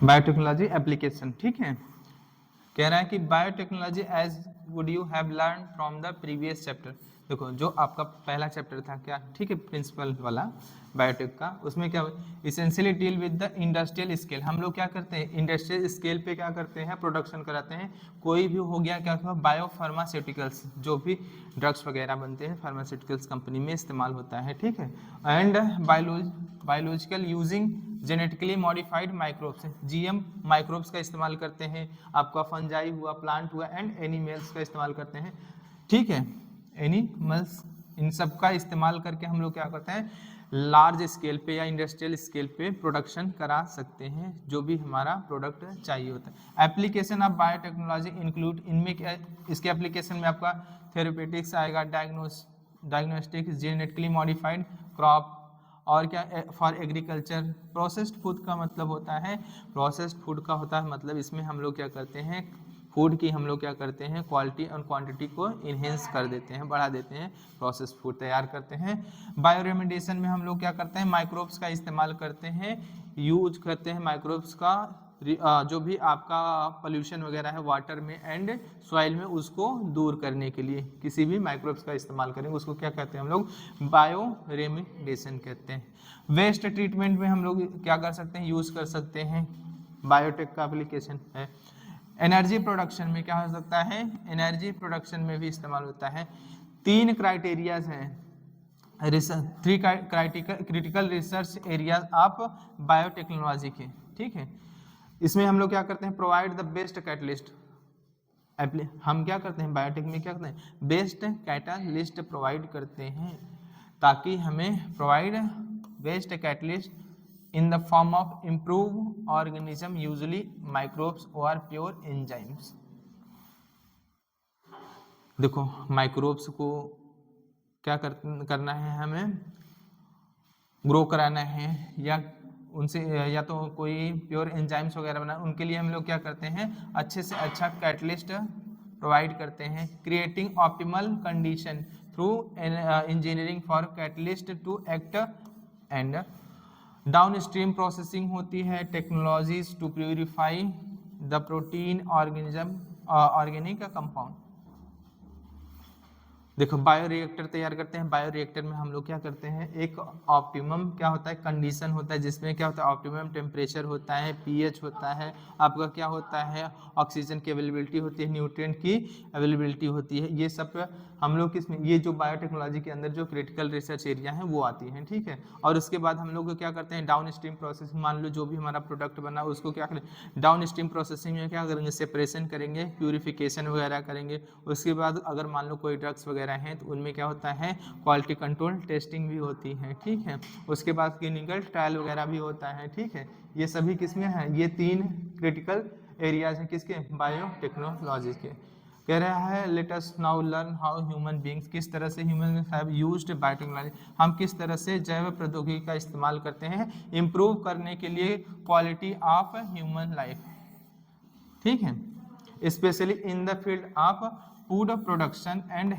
Biotechnology application, ठीक है। कह रहा है कि biotechnology as would you have learn from the previous chapter. देखो जो आपका पहला चैप्टर था क्या, ठीक है, प्रिंसिपल वाला बायोटेक का, उसमें क्या essentially deal with the industrial scale. हम लोग क्या करते हैं इंडस्ट्रियल स्केल पे क्या करते हैं, प्रोडक्शन कराते हैं। कोई भी हो गया क्या बायो फार्मास्यूटिकल्स, जो भी ड्रग्स वगैरह बनते हैं फार्मास्यूटिकल्स कंपनी में इस्तेमाल होता है, ठीक है। And biological using genetically modified microbes, GM microbes का इस्तेमाल करते हैं। आपका फंजाई हुआ, प्लांट हुआ, एंड एनिमल्स का इस्तेमाल करते हैं, ठीक है। एनिमल्स, इन सब का इस्तेमाल करके हम लोग क्या करते हैं, लार्ज स्केल पे या इंडस्ट्रियल स्केल पे प्रोडक्शन करा सकते हैं जो भी हमारा प्रोडक्ट चाहिए होता है। एप्लीकेशन ऑफ बायोटेक्नोलॉजी इंक्लूड, इनमें क्या, इसके एप्लीकेशन में आपका थेरेपेटिक्स आएगा, डायग्नोस्टिक्स, जेनेटिकली मॉडिफाइड क्रॉप, और क्या फॉर एग्रीकल्चर। प्रोसेस्ड फूड का मतलब होता है, प्रोसेस्ड फूड का होता है मतलब इसमें हम लोग क्या करते हैं, फूड की हम लोग क्या करते हैं क्वालिटी और क्वांटिटी को इन्हेंस कर देते हैं, बढ़ा देते हैं, प्रोसेस फूड तैयार करते हैं। बायो रेमेडिएशन में हम लोग क्या करते हैं, माइक्रोब्स का इस्तेमाल करते हैं, यूज करते हैं माइक्रोब्स का, जो भी आपका पोल्यूशन वगैरह है वाटर में एंड सॉइल में उसको दूर करने के लिए किसी भी माइक्रोब्स का इस्तेमाल करेंगे, उसको क्या कहते हैं हम लोग, बायो रेमेडिएशन कहते हैं। वेस्ट ट्रीटमेंट में हम लोग क्या कर सकते हैं, यूज कर सकते हैं, बायोटेक का एप्लीकेशन है। एनर्जी प्रोडक्शन में क्या हो सकता है, एनर्जी प्रोडक्शन में भी इस्तेमाल होता है। 3 क्राइटेरियाज हैं, 3 critical research areas of biotechnology के, ठीक है। इसमें हम लोग क्या करते हैं, प्रोवाइड द बेस्ट कैटलिस्ट। हम क्या करते हैं बायोटेक में, क्या करते हैं, बेस्ट कैटलिस्ट प्रोवाइड करते हैं, ताकि हमें provide best catalyst in the form of improved organism, usually microbes or pure enzymes। देखो माइक्रोब्स को क्या करना है, हमें ग्रो कराना है या उनसे या तो कोई प्योर एंजाइम्स वगैरह बना, उनके लिए हम लोग क्या करते हैं, अच्छे से अच्छा कैटलिस्ट प्रोवाइड करते हैं। Creating optimal condition through engineering for catalyst to act and down stream processing होती है, technologies to purify the protein organic compound. देखो बायो रिएक्टर तैयार करते हैं, बायो रिएक्टर में हम लोग क्या करते हैं, एक ऑप्टिमम क्या होता है कंडीशन होता है, जिसमें क्या होता है ऑप्टिमम टेम्परेचर होता है, पीएच होता है, आपका क्या होता है ऑक्सीजन की अवेलेबिलिटी होती है, न्यूट्रिएंट की अवेलेबिलिटी होती है। ये सब हम लोग किसमें, ये जो बायोटेक्नोलॉजी के अंदर जो क्रिटिकल रिसर्च एरिया है वो आती हैं, ठीक है। और उसके बाद हम लोग क्या करते हैं, डाउन स्ट्रीम प्रोसेसिंग, मान लो जो भी हमारा प्रोडक्ट बना उसको क्या करें, डाउन स्ट्रीम प्रोसेसिंग में क्या करेंगे, सेपरेशन करेंगे, प्यूरिफिकेशन वगैरह करेंगे। उसके बाद अगर मान लो कोई ड्रग्स वगैरह हैं तो उनमें क्या होता है, क्वालिटी कंट्रोल टेस्टिंग भी होती है, ठीक है। उसके बाद क्लिनिकल ट्रायल वगैरह भी होता है, ठीक है। ये सभी किसमें है, ये 3 क्रिटिकल एरियाज हैं किसके, बायोटेक्नोलॉजी के। कह रहा है let us now learn how human beings, किस तरह से ह्यूमन हैव यूज्ड बायोटेक्नोलॉजी, हम किस तरह से जैव प्रौद्योगिकी का इस्तेमाल करते हैं इम्प्रूव करने के लिए क्वालिटी ऑफ ह्यूमन लाइफ, ठीक है, specially in the field of food production and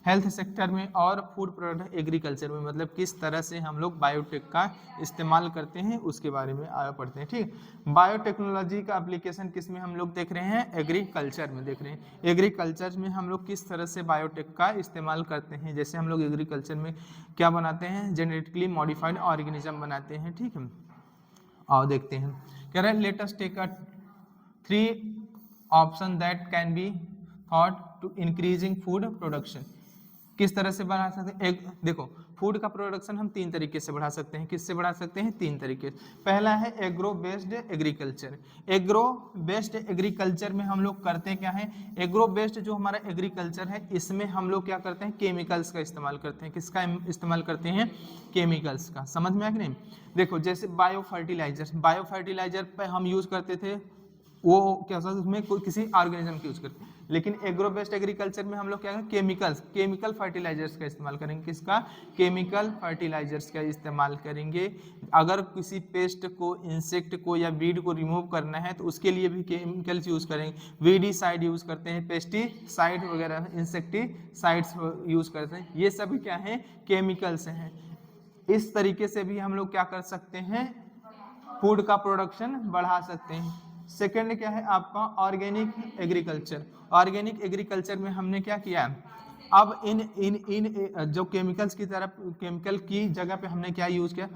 health sector में और फूड प्रोडक्ट एग्रीकल्चर में, मतलब किस तरह से हम लोग बायोटेक का इस्तेमाल करते हैं उसके बारे में आगे पढ़ते हैं, ठीक। बायोटेक्नोलॉजी का एप्लीकेशन किस में हम लोग देख रहे हैं, एग्रीकल्चर में देख रहे हैं। एग्रीकल्चर में हम लोग किस तरह से बायोटेक का इस्तेमाल करते हैं, जैसे हम लोग एग्रीकल्चर में क्या बनाते हैं, जेनेटिकली मॉडिफाइड ऑर्गेनिज्म बनाते हैं, ठीक है। और देखते हैं, कह रहे हैं let us take 3 option that can be thought to increasing food production. किस तरह से बढ़ा सकते हैं, एक देखो फूड का प्रोडक्शन हम 3 तरीके से बढ़ा सकते हैं, किससे बढ़ा सकते हैं, 3 तरीके। पहला है agro based agriculture. Agro based agriculture में हम लोग करते क्या है, एग्रो बेस्ड जो हमारा एग्रीकल्चर है इसमें हम लोग क्या करते हैं, केमिकल्स का इस्तेमाल करते हैं। किसका इस्तेमाल करते हैं, केमिकल्स का। समझ में आया कि नहीं। देखो जैसे बायो फर्टिलाइजर पे हम यूज करते थे, वो क्या होता है उसमें कोई किसी ऑर्गेनिज्म की यूज करते हैं, लेकिन एग्रो बेस्ड एग्रीकल्चर में हम लोग क्या करें, केमिकल फर्टिलाइजर्स का इस्तेमाल करेंगे। किसका, केमिकल फर्टिलाइजर्स का इस्तेमाल करेंगे। अगर किसी पेस्ट को, इंसेक्ट को या वीड को रिमूव करना है तो उसके लिए भी केमिकल्स यूज करेंगे। वीडीसाइड यूज करते हैं, पेस्टिसाइड वगैरह, इंसेक्टिसाइड्स यूज करते हैं, ये सभी क्या है, केमिकल्स हैं। इस तरीके से भी हम लोग क्या कर सकते हैं, फूड का प्रोडक्शन बढ़ा सकते हैं। सेकंड क्या है आपका ऑर्गेनिक एग्रीकल्चर। ऑर्गेनिक एग्रीकल्चर में हमने क्या किया, अब इन इन इन जो केमिकल्स की तरफ, केमिकल की जगह पे हमने क्या यूज किया,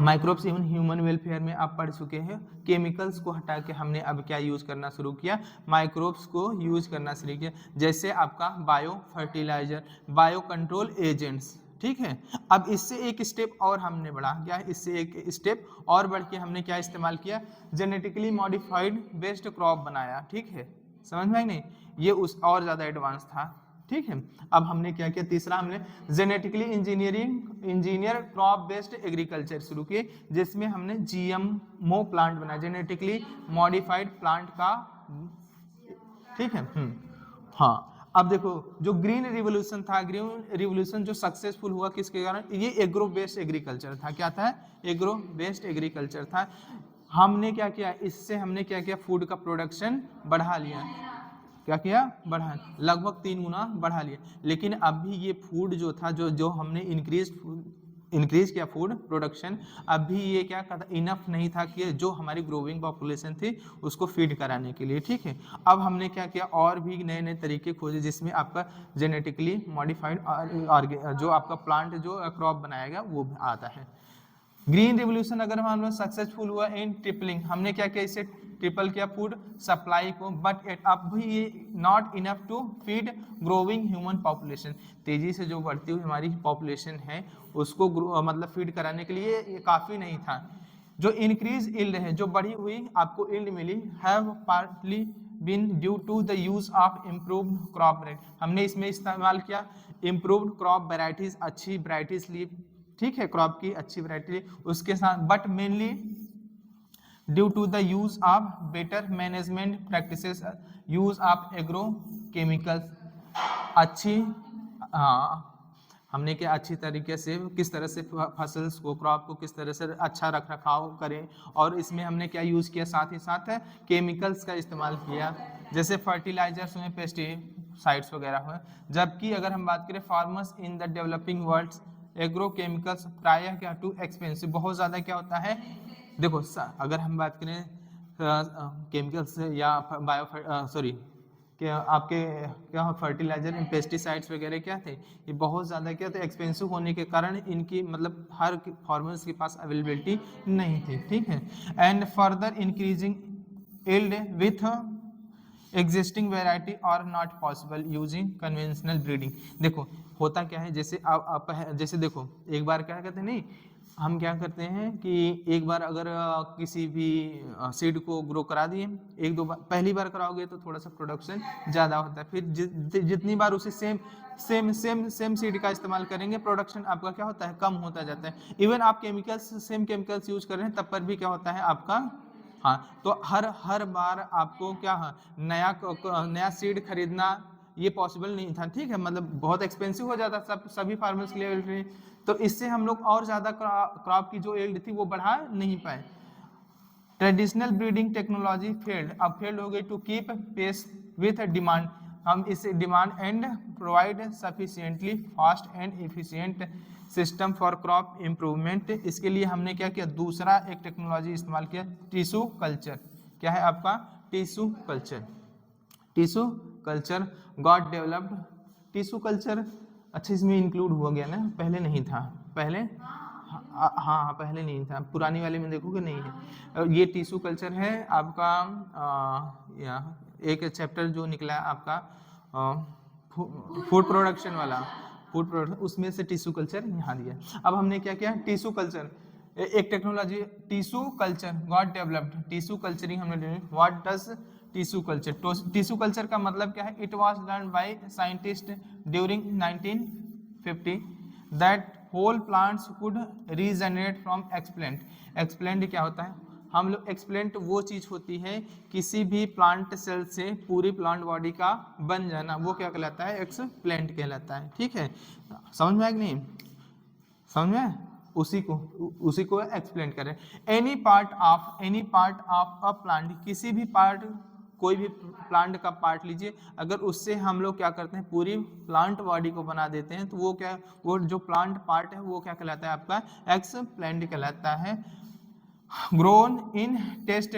माइक्रोब्स इवन ह्यूमन वेलफेयर में आप पढ़ चुके हैं, केमिकल्स को हटा के हमने अब क्या यूज करना शुरू किया, माइक्रोब्स को यूज करना शुरू किया, जैसे आपका bio fertilizer, bio control agents. ठीक है, अब इससे एक स्टेप और हमने बढ़ा, क्या इससे एक स्टेप और बढ़ के हमने क्या इस्तेमाल किया, जेनेटिकली मॉडिफाइड बेस्ड क्रॉप बनाया। ठीक है, समझ में आई नहीं, ये उस और ज्यादा एडवांस था। ठीक है, अब हमने क्या किया, तीसरा हमने genetically engineer crop based agriculture शुरू किए, जिसमें हमने जीएमओ प्लांट बनाया, जेनेटिकली मॉडिफाइड प्लांट का। ठीक है, हाँ। अब देखो जो ग्रीन रिवोल्यूशन था, ग्रीन रिवोल्यूशन जो सक्सेसफुल हुआ किसके कारण, ये एग्रो बेस्ड एग्रीकल्चर था। क्या था, एग्रो बेस्ड एग्रीकल्चर था। हमने क्या किया, इससे हमने क्या किया, फूड का प्रोडक्शन बढ़ा लिया। क्या किया, बढ़ा, लगभग 3 गुना बढ़ा लिया। लेकिन अभी ये फूड जो था, जो हमने इंक्रीज किया फूड प्रोडक्शन, अभी ये क्या करता, इनफ नहीं था कि जो हमारी ग्रोइंग पॉपुलेशन थी उसको फीड कराने के लिए। ठीक है, अब हमने क्या किया, और भी नए नए तरीके खोजे, जिसमें आपका जेनेटिकली मॉडिफाइड जो आपका प्लांट जो क्रॉप बनाएगा वो आता है। ग्रीन रिवोल्यूशन अगर मान लो सक्सेसफुल हुआ इन ट्रिपलिंग, हमने क्या किया, इसे ट्रिपल किया फूड सप्लाई को, बट अब भी ये not enough to feed growing human population. तेजी से जो बढ़ती हुई हमारी पॉपुलेशन है उसको मतलब फीड कराने के लिए ये काफ़ी नहीं था। जो इंक्रीज इल्ड है, जो बढ़ी हुई आपको इल्ड मिली, have partly been due to the use of improved crop rate. हमने इसमें इस्तेमाल किया इम्प्रूव्ड क्रॉप वेराइटीज, अच्छी वेराइटीज ली। ठीक है, क्रॉप की अच्छी वैरायटी उसके साथ, but mainly due to the use of better management practices, use of agro chemicals. अच्छी, हाँ, हमने क्या अच्छी तरीके से किस तरह से फसल्स को, क्रॉप को किस तरह से अच्छा रख रखाव करें, और इसमें हमने क्या यूज़ किया, साथ ही साथ केमिकल्स का इस्तेमाल किया, जैसे फर्टिलाइजर्स में पेस्टिसाइड्स वगैरह हुए। जबकि अगर हम बात करें farmers in the developing world, agro chemicals प्रायः क्या टू एक्सपेंसिव, बहुत ज़्यादा क्या होता है। देखो अगर हम बात करें केमिकल्स या आपके क्या फर्टिलाइजर एंड पेस्टिसाइड्स वगैरह क्या थे, ये बहुत ज़्यादा क्या थे, एक्सपेंसिव होने के कारण इनकी मतलब हर फार्मर्स के पास अवेलेबिलिटी नहीं थी। ठीक है, and further increasing yield with existing variety और not possible using conventional breeding. देखो होता क्या है, जैसे आप जैसे देखो एक बार क्या कहते हैं, नहीं हम क्या करते हैं कि एक बार अगर किसी भी सीड को ग्रो करा दिए, एक दो बार, पहली बार कराओगे तो थोड़ा सा प्रोडक्शन ज़्यादा होता है, फिर जितनी बार उसे सेम सीड का इस्तेमाल करेंगे, प्रोडक्शन आपका क्या होता है, कम होता जाता है। इवन आप सेम केमिकल्स यूज कर रहे हैं तब पर भी क्या होता है आपका, हाँ, तो हर बार आपको क्या नया सीड खरीदना ये पॉसिबल नहीं था। ठीक है, मतलब बहुत एक्सपेंसिव हो जाता सभी फार्मर्स के लिए, तो इससे हम लोग और ज़्यादा क्रॉप की जो यील्ड थी वो बढ़ा नहीं पाए। ट्रेडिशनल ब्रीडिंग टेक्नोलॉजी फेल्ड हो गई to keep pace with demand. हम इसे demand and provide sufficiently fast and efficient system for crop improvement. इसके लिए हमने क्या किया, दूसरा एक टेक्नोलॉजी इस्तेमाल किया, टिश्यू कल्चर। क्या है आपका, tissue culture. Tissue culture got developed. Tissue culture अच्छा इसमें इंक्लूड हुआ गया ना, पहले नहीं था, पहले हाँ पहले नहीं था, पुरानी वाले में देखोगे नहीं है। ये टिश्यू कल्चर है आपका, एक चैप्टर जो निकला है आपका फूड प्रोडक्शन वाला, फूड प्रोडक्शन, उसमें से टिश्यू कल्चर यहाँ दिया। अब हमने क्या किया, टिश्यू कल्चर एक technology, tissue culture got developed. Tissue culturing हमने, what does tissue culture, tissue culture का मतलब क्या है, it was learn by scientist during 1950 that whole plants could regenerate from explant. Explant क्या होता है, हम लोग एक्सप्लेंट वो चीज होती है किसी भी प्लांट सेल से पूरी प्लांट बॉडी का बन जाना, वो क्या कहलाता है, एक्सप्लेंट कहलाता है। ठीक है, समझ में आया कि नहीं, समझ में, उसी को एक्सप्लेन करें। Any part of a plant, किसी भी पार्ट, कोई भी प्लांट का पार्ट लीजिए, अगर उससे हम लोग क्या करते हैं पूरी प्लांट बॉडी को बना देते हैं, तो वो जो प्लांट पार्ट है वो क्या कहलाता है आपका, एक्सप्लेंट कहलाता है। Grown in test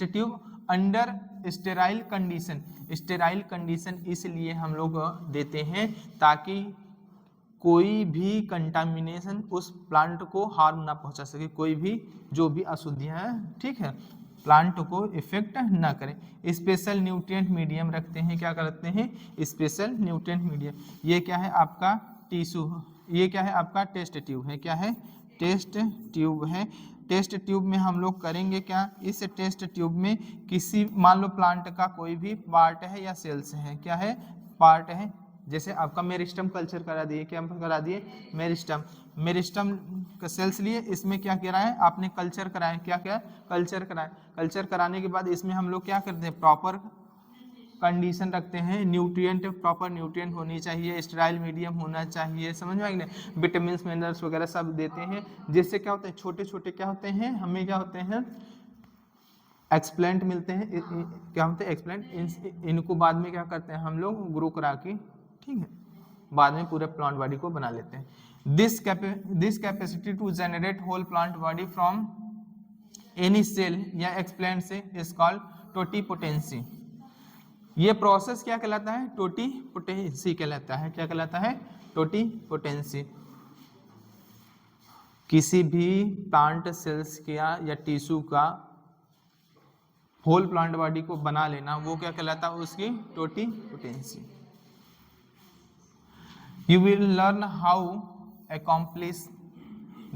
tube under sterile condition. Sterile condition इसलिए हम लोग देते हैं ताकि कोई भी कंटामिनेशन उस प्लांट को हार्म ना पहुंचा सके, कोई भी जो भी अशुद्धियां हैं, ठीक है, प्लांट को इफेक्ट ना करें। स्पेशल न्यूट्रिएंट मीडियम रखते हैं, क्या करते हैं, स्पेशल न्यूट्रिएंट मीडियम। ये क्या है आपका टिश्यू, ये क्या है आपका टेस्ट ट्यूब है, क्या है, टेस्ट ट्यूब है। टेस्ट ट्यूब में हम लोग करेंगे क्या, इस टेस्ट ट्यूब में किसी मान लो प्लांट का कोई भी पार्ट है या सेल्स है, क्या है, पार्ट है, जैसे आपका मेरिस्टम कल्चर करा दिए, क्या करा दिए, मेरिस्टम का सेल्स लिए, इसमें क्या करा है आपने, कल्चर कराया, क्या क्या कल्चर कराया। कल्चर कराने के बाद इसमें हम लोग क्या करते हैं, प्रॉपर कंडीशन रखते हैं, न्यूट्रिएंट, प्रॉपर न्यूट्रिएंट होनी चाहिए, स्टेराइल मीडियम होना चाहिए, समझ में आ गया, विटामिन मिनरल्स वगैरह सब देते हैं, जिससे क्या होता है, छोटे छोटे क्या होते हैं, हमें क्या होते हैं, एक्सप्लेंट मिलते हैं, क्या होते हैं एक्सप्लेंट, इनको बाद में क्या करते हैं हम लोग ग्रो करा के, ठीक है, बाद में पूरे प्लांट बॉडी को बना लेते हैं। This capacity to generate whole plant body from any cell या एक्सप्लेंट से इज कॉल्ड टोटीपोटेंसी। ये प्रोसेस क्या कहलाता है, टोटीपोटेंसी कहलाता है, क्या कहलाता है, टोटीपोटेंसी। किसी भी प्लांट सेल्स का या टिश्यू का होल प्लांट बॉडी को बना लेना, वो क्या कहलाता है, उसकी totipotency. You will learn how accomplish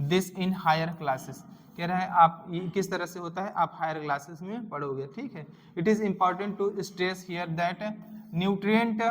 this in higher classes। कह रहा है आप ये किस तरह से होता है, आप हायर क्लासेस में पढ़ोगे, ठीक है। It is important to stress here that nutrient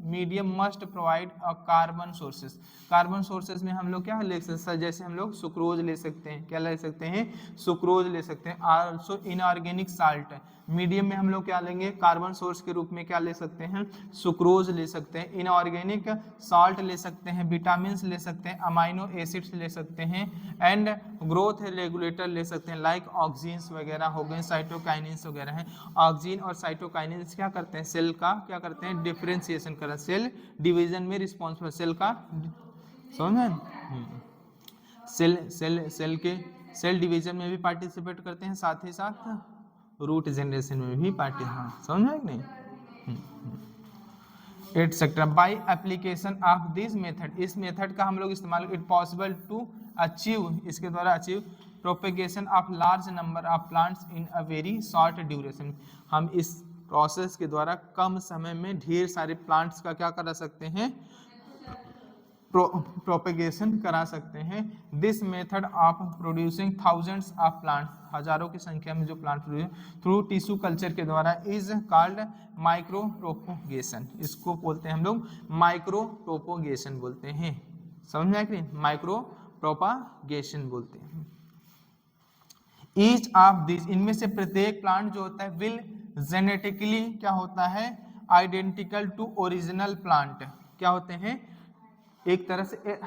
medium must provide a carbon sources. Carbon sources में हम लोग क्या ले सकते हैं, जैसे हम लोग सुक्रोज ले सकते हैं, क्या ले सकते हैं, सुक्रोज ले सकते हैं। आल्सो इनऑर्गेनिक साल्ट, मीडियम में हम लोग क्या लेंगे, कार्बन सोर्स के रूप में क्या ले सकते हैं, सुक्रोज ले सकते हैं, इनऑर्गेनिक साल्ट ले सकते हैं, विटामिन ले सकते हैं, अमाइनो एसिड्स ले सकते हैं, एंड ग्रोथ रेगुलेटर ले सकते हैं, लाइक ऑक्सीन्स वगैरह हो गए, साइटोकाइनिन्स वगैरह हैं। ऑक्सीन और साइटोकाइनिन्स क्या करते हैं, सेल का क्या करते हैं, डिफरेंशिएशन कर, सेल डिवीजन में रिस्पॉन्सिबल, सेल का समझ, सेल डिवीजन में भी पार्टिसिपेट करते हैं, साथ ही साथ रूट जनरेशन में भी हाँ, समझ में नहीं, etcetera. By application of this method, इस मेथड का हम लोग इस्तेमाल, इट पॉसिबल टू अचीव, इसके द्वारा achieve propagation of large number of plants in a very short duration. हम इस प्रोसेस के द्वारा कम समय में ढेर सारे प्लांट्स का क्या करा सकते हैं, प्रोपेगेशन करा सकते हैं। This method of producing thousands of plant, हजारों की संख्या में जो प्लांट थ्रू टिश्यू कल्चर के द्वारा इज कॉल्ड माइक्रो प्रोपोगेशन। इसको बोलते हैं हम लोग माइक्रो प्रोपोगेशन बोलते हैं, समझ में आया कि माइक्रो प्रोपागेशन बोलते हैं। ईच ऑफ दिस, इनमें से प्रत्येक प्लांट जो होता है विल जेनेटिकली क्या होता है, आइडेंटिकल टू ओरिजिनल प्लांट, क्या होते हैं, एक तरह से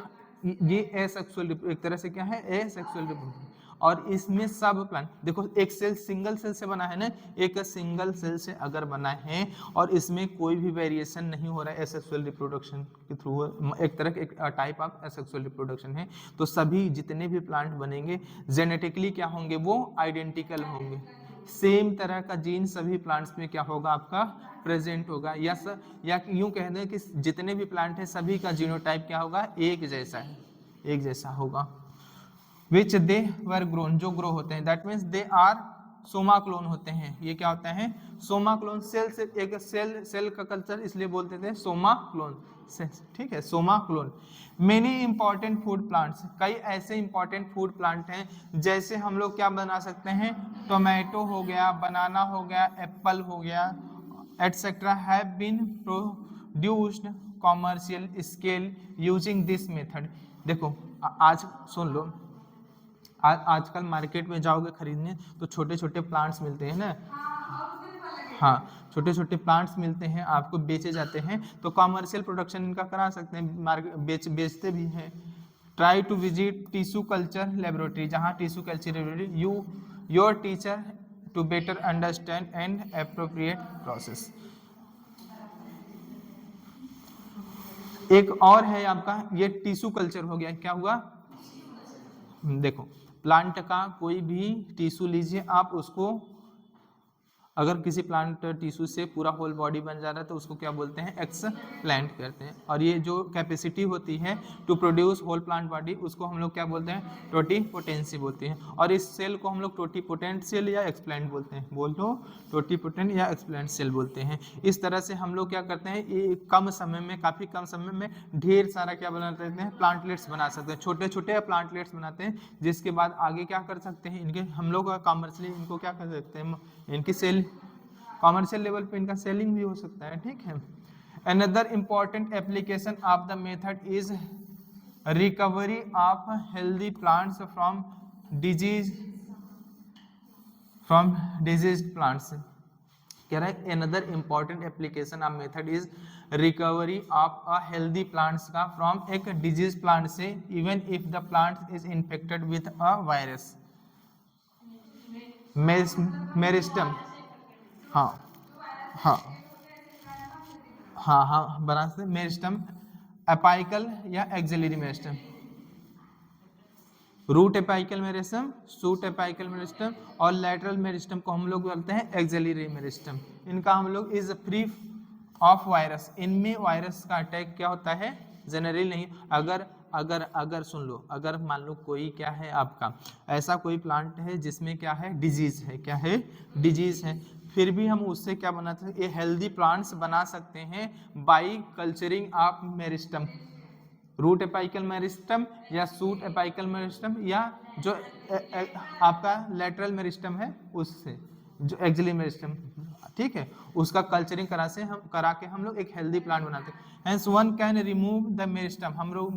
ये एसेक्सुअल, एक तरह से क्या है, एसेक्सुअल रिप्रोडक्शन। और इसमें सब प्लांट देखो, एक सेल सिंगल सेल से बना है ना, एक सिंगल सेल से अगर बना है और इसमें कोई भी वेरिएशन नहीं हो रहा है एसेक्सुअल रिप्रोडक्शन के थ्रू, एक तरह के एक टाइप ऑफ एसेक्सुअल रिप्रोडक्शन है, तो सभी जितने भी प्लांट बनेंगे जेनेटिकली क्या होंगे, वो आइडेंटिकल होंगे, सेम तरह का जीन सभी प्लांट्स में क्या होगा, आपका प्रेजेंट होगा, या यूं कह दें कि जितने भी प्लांट हैं सभी का जीनोटाइप क्या होगा, एक जैसा है, एक जैसा होगा। विच दे वर ग्रोन, जो ग्रो होते हैं, that means they are soma clone होते हैं, ये क्या होता है, सोमा क्लोन। सेल से एक सेल का कल्चर इसलिए बोलते थे सोमा क्लोन, ठीक है, Soma clone. Many important food plants, कई ऐसे इंपॉर्टेंट फूड प्लांट हैं, जैसे हम लोग क्या बना सकते हैं, टोमेटो हो गया, बनाना हो गया, एप्पल हो गया, etcetera, have been produced commercial scale using this method. देखो आज सुन लो, आजकल मार्केट में जाओगे खरीदने तो छोटे छोटे प्लांट्स मिलते हैं ना, हाँ, छोटे छोटे प्लांट्स मिलते हैं, आपको बेचे जाते हैं, तो कॉमर्शियल प्रोडक्शन इनका करा सकते हैं, मार्केट बेचते भी हैं। Try to visit tissue culture laboratory, जहाँ tissue culture laboratory your teacher to better understand and appropriate process. एक और है आपका, ये टिश्यू कल्चर हो गया, क्या हुआ, देखो प्लांट का कोई भी टिश्यू लीजिए आप, उसको अगर किसी प्लांट टिश्यू से पूरा होल बॉडी बन जा रहा है तो उसको क्या बोलते हैं, एक्सप्लांट कहते हैं। और ये जो कैपेसिटी होती है to produce whole plant body, उसको हम लोग क्या बोलते हैं, टोटिपोटेंसी बोलते हैं। और इस सेल को हम लोग टोटिपोटेंट सेल या एक्सप्लांट बोलते हैं, बोल दो टोटिपोटेंट या एक्सप्लांट सेल बोलते हैं। इस तरह से हम लोग क्या करते हैं, ये कम समय में, काफ़ी कम समय में ढेर सारा क्या बना देते हैं, प्लांटलेट्स बना सकते हैं, छोटे छोटे प्लांटलेट्स बनाते हैं, जिसके बाद आगे क्या कर सकते हैं, इनके हम लोग कॉमर्शियली इनको क्या कर सकते हैं, इनकी सेल कॉमर्शियल लेवल पे इनका सेलिंग भी हो सकता है, ठीक है। Another important application of the method is recovery of healthy plants from disease plants. कह रहा है another important application of method is recovery of a healthy plants का फ्रॉम एक डिजीज प्लांट से, even if the plant is infected with a virus. Meristem, हाँ हाँ हाँ हाँ बना सकते, मेरिस्टम, एपाइकल या axillary meristem, root apical meristem, shoot apical meristem और लैटरल मेरिस्टम को हम लोग बोलते हैं एक्सिलरी मेरिस्टम। इनका हम लोग इज फ्री ऑफ वायरस, इनमें वायरस का अटैक क्या होता है, जनरली नहीं। अगर अगर अगर सुन लो, अगर मान लो कोई क्या है आपका, ऐसा कोई प्लांट है जिसमें क्या है, डिजीज है, क्या है, डिजीज है, फिर भी हम उससे क्या बनाते हैं, ये हेल्दी प्लांट्स बना सकते हैं by culturing of meristem, root apical meristem या सूट एपाइकल मेरिस्टम, या जो आपका लैटरल मेरिस्टम है उससे, जो एक्सिलरी मेरिस्टम, ठीक है, उसका कल्चरिंग करा के हम लोग एक हेल्दी प्लांट बनाते हैं। Hence one can remove the meristem, हम लोग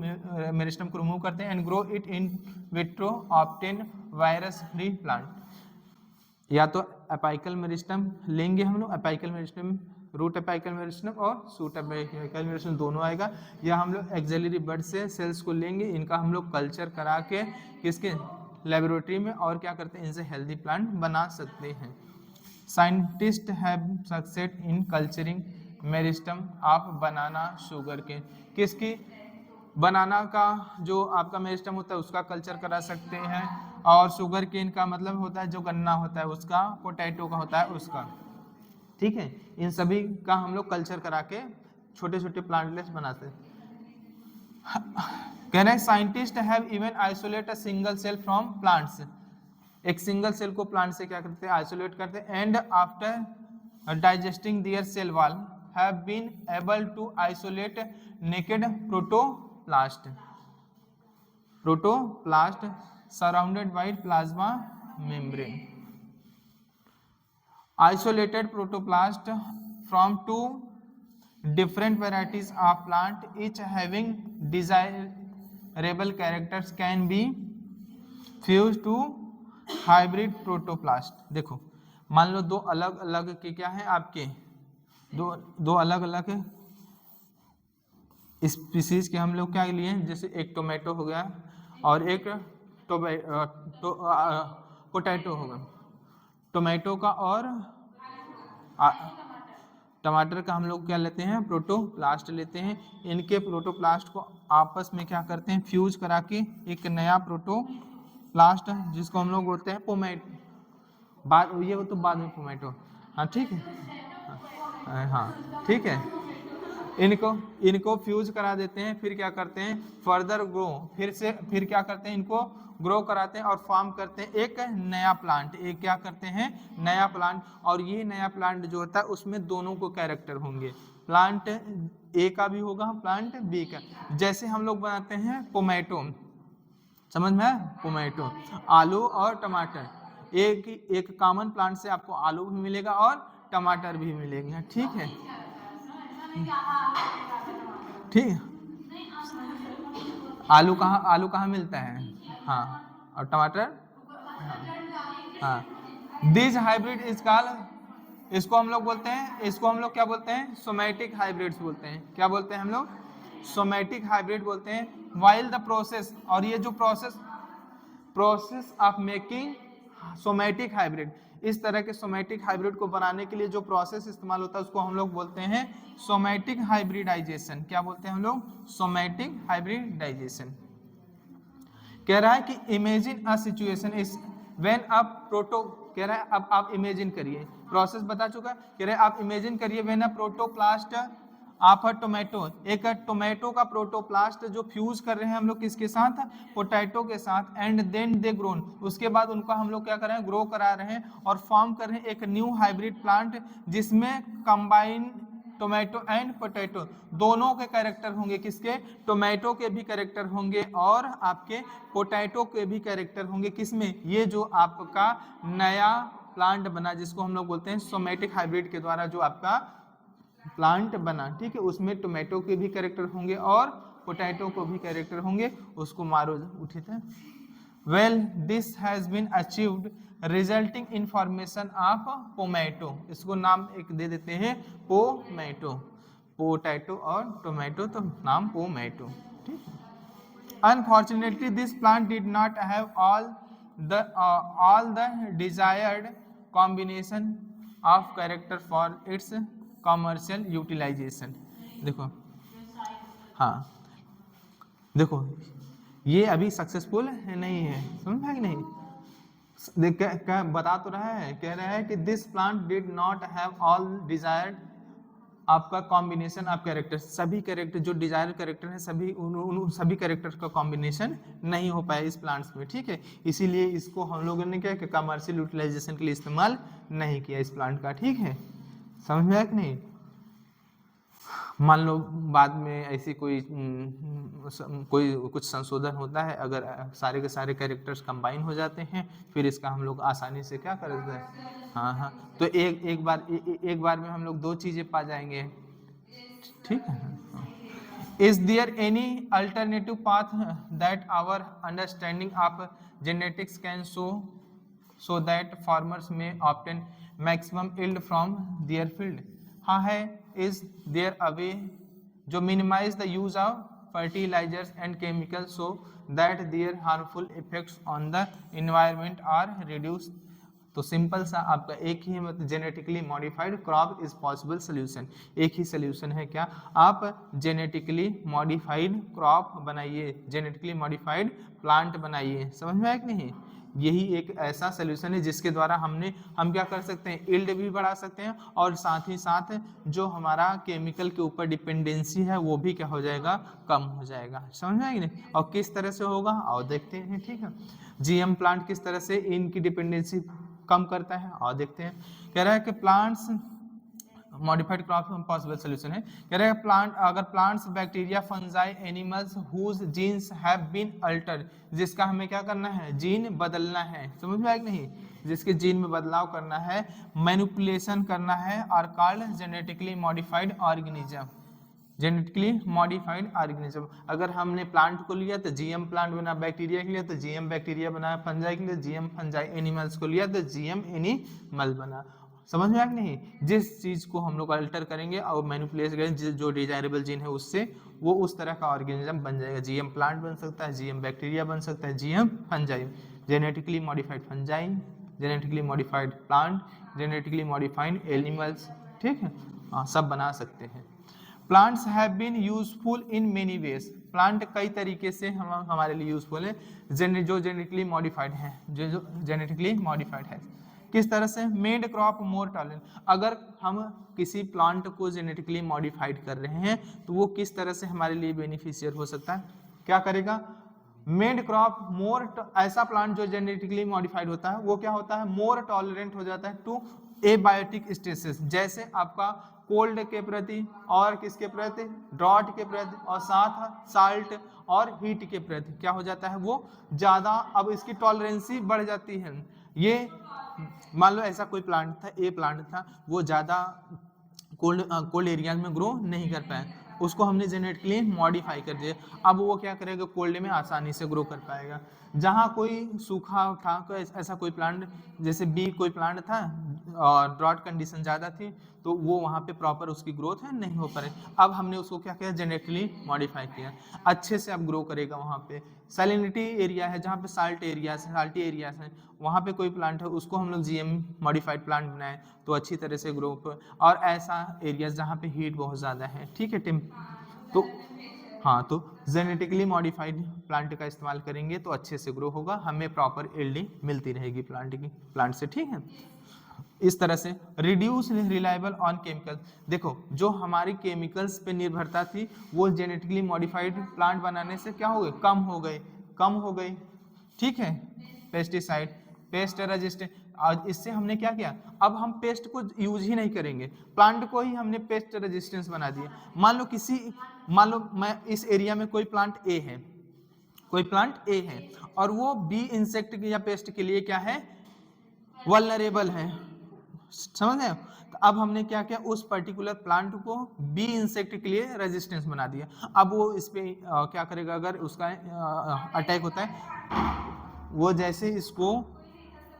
मेरिस्टम को रिमूव करते हैं and grow it in vitro obtain virus free plant. या तो एपाइकल मेरिस्टम लेंगे हम लोग, apical meristem, root apical meristem और सूट एपाइकल मेरिस्टम दोनों आएगा, या हम लोग एक्सिलरी बड से सेल्स को लेंगे, इनका हम लोग कल्चर करा के किसके लेबोरेटरी में, और क्या करते हैं, इनसे हेल्दी प्लांट बना सकते हैं। Scientist have success in culturing meristem of banana sugarcane, किसकी, बनाना का जो आपका मेरिस्टम होता है उसका कल्चर करा सकते हैं, और शुगर केन का मतलब होता है जो गन्ना होता है उसका, पोटैटो का होता है उसका, ठीक है। इन सभी का हम लोग कल्चर करा के छोटे छोटे प्लांटलेट्स बनाते हैं। कह रहे हैं scientist have even isolate a single cell from plants, एक सिंगल सेल को प्लांट से क्या करते हैं, आइसोलेट करते हैं, and after digesting their cell wall have been able to isolate naked protoplast surrounded by plasma membrane. Isolated protoplast from two different varieties of plant, each having desirable characters, can be fused to hybrid protoplast. देखो मान लो दो अलग अलग के क्या है आपके, दो अलग अलग स्पीसीज के हम लोग क्या लिए, जैसे एक टोमेटो हो गया और एक पोटैटो होगा, टोमेटो का और टमाटर का हम लोग क्या लेते हैं, प्रोटोप्लास्ट लेते हैं, इनके प्रोटोप्लास्ट को आपस में क्या करते हैं, फ्यूज करा के एक नया प्रोटोप्लास्ट जिसको हम लोग बोलते हैं पोमेटो, बाद ये वो तो बाद में पोमेटो, हाँ ठीक है, हाँ ठीक है, इनको फ्यूज करा देते हैं, फिर क्या करते हैं, फर्दर ग्रो, फिर क्या करते हैं, इनको ग्रो कराते हैं और फॉर्म करते हैं एक नया प्लांट, एक क्या करते हैं, नया प्लांट। और ये नया प्लांट जो होता है उसमें दोनों को कैरेक्टर होंगे, प्लांट ए का भी होगा, प्लांट बी का। जैसे हम लोग बनाते हैं पोमेटो, समझ में है, पोमेटो, आलू और टमाटर, एक कॉमन प्लांट से आपको आलू भी मिलेगा और टमाटर भी मिलेंगे, ठीक है, ठीक है। आलू कहाँ मिलता है, हाँ, और टमाटर, हाँ। दिस हाइब्रिड इज कॉल्ड, इसको हम लोग बोलते हैं, इसको हम लोग क्या बोलते हैं, सोमैटिक हाइब्रिड्स बोलते हैं, क्या बोलते हैं हम लोग, सोमैटिक हाइब्रिड बोलते हैं। वाइल द प्रोसेस, और ये जो process of making somatic hybrid, इस तरह के सोमैटिक हाइब्रिड को बनाने के लिए जो प्रोसेस इस्तेमाल होता है उसको हम लोग बोलते हैं सोमैटिक हाइब्रिडाइजेशन। क्या बोलते हैं हम लोग, सोमैटिक हाइब्रिडाइजेशन। कह रहा है कि imagine a situation is when a proto, कह रहा है अब आप इमेजिन करिए, प्रोसेस बता चुका है, कह रहा है आप इमेजिन करिए when a protoplast of a tomato, एक टोमेटो का प्रोटोप्लास्ट जो फ्यूज कर रहे हैं हम लोग किसके साथ, पोटैटो के साथ, एंड देन दे ग्रोन, उसके बाद उनका हम लोग क्या कर रहे हैं, ग्रो करा रहे हैं और फॉर्म कर रहे हैं एक न्यू हाइब्रिड प्लांट जिसमें कंबाइन टोमेटो एंड पोटैटो दोनों के कैरेक्टर होंगे, किसके, टोमेटो के भी कैरेक्टर होंगे और आपके पोटैटो के भी कैरेक्टर होंगे, किसमें, ये जो आपका नया प्लांट बना जिसको हम लोग बोलते हैं सोमेटिक हाइब्रिड के द्वारा जो आपका प्लांट बना, ठीक है, उसमें टोमेटो के भी कैरेक्टर होंगे और पोटैटो को भी कैरेक्टर होंगे, उसको मारो उठे थे। Well this has been achieved resulting in formation of pomato, इसको नाम एक दे देते हैं पोमैटो, पोटैटो और टोमेटो तो नाम पोमैटो, ठीक है। Unfortunately, this plant did not have all the desired combination of character for its commercial utilization. देखो, हाँ देखो ये अभी सक्सेसफुल नहीं है, समझ है कि नहीं, बता तो रहा है, कह रहा है कि this plant did not have all desired आपका कॉम्बिनेशन ऑफ कैरेक्टर, सभी कैरेक्टर जो डिजायर कैरेक्टर है सभी उन सभी कैरेक्टर का कॉम्बिनेशन नहीं हो पाया इस प्लांट्स में, ठीक है, इसीलिए इसको हम लोगों ने क्या कमर्शियल यूटिलाइजेशन के लिए इस्तेमाल नहीं किया इस प्लांट का, ठीक है, समझ में आया कि नहीं। मान लो बाद में ऐसी कोई कुछ संशोधन होता है, अगर सारे के सारे कैरेक्टर्स कंबाइन हो जाते हैं फिर इसका हम लोग आसानी से क्या कर देते हैं, हाँ तो एक बार में हम लोग दो चीजें पा जाएंगे, ठीक है। Is there any alternative path that our understanding of genetics can so that farmers may obtain maximum yield from their field, हाँ है, is there a way जो minimize the use of fertilizers and chemicals so that their harmful effects on the environment are reduced, तो simple सा आपका एक ही मतलब genetically modified crop is possible solution, एक ही solution है क्या, आप जेनेटिकली मॉडिफाइड क्रॉप बनाइए, जेनेटिकली मॉडिफाइड प्लांट बनाइए, समझ में आया कि नहीं, यही एक ऐसा सोल्यूशन है जिसके द्वारा हम क्या कर सकते हैं, यील्ड भी बढ़ा सकते हैं और साथ ही साथ जो हमारा केमिकल के ऊपर डिपेंडेंसी है वो भी क्या हो जाएगा, कम हो जाएगा, समझ में आएगी नहीं, और किस तरह से होगा और देखते हैं, ठीक है। जीएम प्लांट किस तरह से इनकी डिपेंडेंसी कम करता है और देखते हैं, कह रहा है कि plants modified crop possible solution है, कह रहे हैं प्लांट अगर plants bacteria fungi animals whose genes have been altered, जिसका हमें क्या करना है, जीन बदलना है, समझ में आया कि नहीं, जिसके जीन में बदलाव करना है, मैनिपुलेशन करना है, are called genetically modified organism, genetically modified organism. अगर हमने प्लांट को लिया तो जीएम प्लांट बना, बैक्टीरिया के लिए तो जीएम बैक्टीरिया बना, फंजाई के लिए जीएम फंजाई, एनिमल्स को लिया तो जीएम एनिमल बना, समझ में आया कि नहीं, जिस चीज को हम लोग अल्टर करेंगे और मैनिपुलेट करेंगे जो डिजायरेबल जीन है उससे वो उस तरह का ऑर्गेनिज्म बन जाएगा, जीएम प्लांट बन सकता है, जीएम बैक्टीरिया बन सकता है, GM fungi, genetically modified fungi, genetically modified plant, genetically modified animals, ठीक है, सब बना सकते हैं। Plants have been useful in many ways, plant कई तरीके से हमारे लिए यूजफुल है, जो जेनेटिकली मॉडिफाइड है, जो जेनेटिकली मॉडिफाइड है, किस तरह से, मेड क्रॉप मोर टॉलरेंट, अगर हम किसी प्लांट को जेनेटिकली मॉडिफाइड कर रहे हैं तो वो किस तरह से हमारे लिए बेनिफिशियल हो सकता है, क्या करेगा, मेड क्रॉप मोर, ऐसा प्लांट जो जेनेटिकली मॉडिफाइड होता है वो क्या होता है, मोर टॉलरेंट हो जाता है टू एबायोटिक स्ट्रेसेस, जैसे आपका कोल्ड के प्रति और किसके प्रति, ड्रॉट के प्रति और साथ साल्ट और हीट के प्रति क्या हो जाता है, वो ज्यादा, अब इसकी टॉलरेंसी बढ़ जाती है। ये मान लो ऐसा कोई प्लांट था, ए प्लांट था, वो ज्यादा कोल्ड एरिया में ग्रो नहीं कर पाए, उसको हमने जेनेटिकली मॉडिफाई कर दिया, अब वो क्या करेगा, कोल्ड में आसानी से ग्रो कर पाएगा। जहाँ कोई सूखा था, ऐसा कोई प्लांट जैसे बी कोई प्लांट था और ड्रॉट कंडीशन ज़्यादा थी तो वो वहाँ पे प्रॉपर उसकी ग्रोथ है नहीं हो पा रही, अब हमने उसको क्या किया, जेनेटिकली मॉडिफाई किया, अच्छे से अब ग्रो करेगा। वहाँ पे सैलिनिटी एरिया है, जहाँ पे साल्टी एरियाज है, वहाँ पे कोई प्लांट है उसको हम लोग जीएम मॉडिफाइड प्लांट बनाए तो अच्छी तरह से ग्रो, और ऐसा एरिया जहाँ पे हीट बहुत ज़्यादा है, ठीक है, तो हाँ, तो जेनेटिकली मॉडिफाइड प्लांट का इस्तेमाल करेंगे तो अच्छे से ग्रो होगा, हमें प्रॉपर यील्डिंग मिलती रहेगी प्लांट से, ठीक है। इस तरह से रिड्यूस रिलायबल ऑन केमिकल, देखो जो हमारी केमिकल्स पे निर्भरता थी वो जेनेटिकली मॉडिफाइड प्लांट बनाने से क्या हो गए, कम हो गई, ठीक है। पेस्टिसाइड, पेस्ट रेजिस्टेंट, और इससे हमने क्या किया, अब हम पेस्ट को यूज ही नहीं करेंगे, प्लांट को ही हमने पेस्ट रेजिस्टेंस बना दिया। मान लो मैं इस एरिया में कोई प्लांट ए है और वो बी इंसेक्ट या पेस्ट के लिए क्या है, वल्नरेबल है, समझ रहे हो। तो अब हमने क्या किया, उस पर्टिकुलर प्लांट को बी इंसेक्ट के लिए रेजिस्टेंस बना दिया। अब वो इस पे क्या करेगा, अगर उसका अटैक होता है, वो जैसे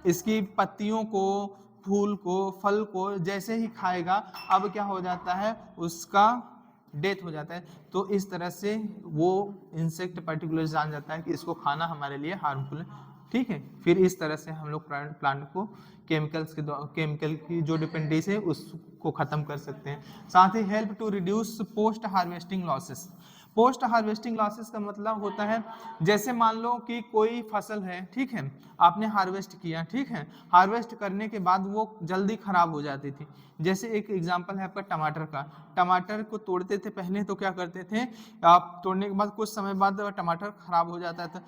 इसकी पत्तियों को, फूल को, फल को जैसे ही खाएगा, अब क्या हो जाता है, उसका डेथ हो जाता है। तो इस तरह से वो इंसेक्ट पर्टिकुलर जान जाता है कि इसको खाना हमारे लिए हार्मफुल है, ठीक है। फिर इस तरह से हम लोग प्लांट को केमिकल की जो डिपेंडेंसी है उसको खत्म कर सकते हैं। साथ ही help to reduce post harvesting losses. Post harvesting losses का मतलब होता है, जैसे मान लो कि कोई फसल है, ठीक है, आपने हार्वेस्ट किया, ठीक है, हार्वेस्ट करने के बाद वो जल्दी खराब हो जाती थी। जैसे एक एग्जांपल है आपका टमाटर का, टमाटर को तोड़ते थे पहले तो क्या करते थे, आप तोड़ने के बाद कुछ समय बाद टमाटर खराब हो जाता था,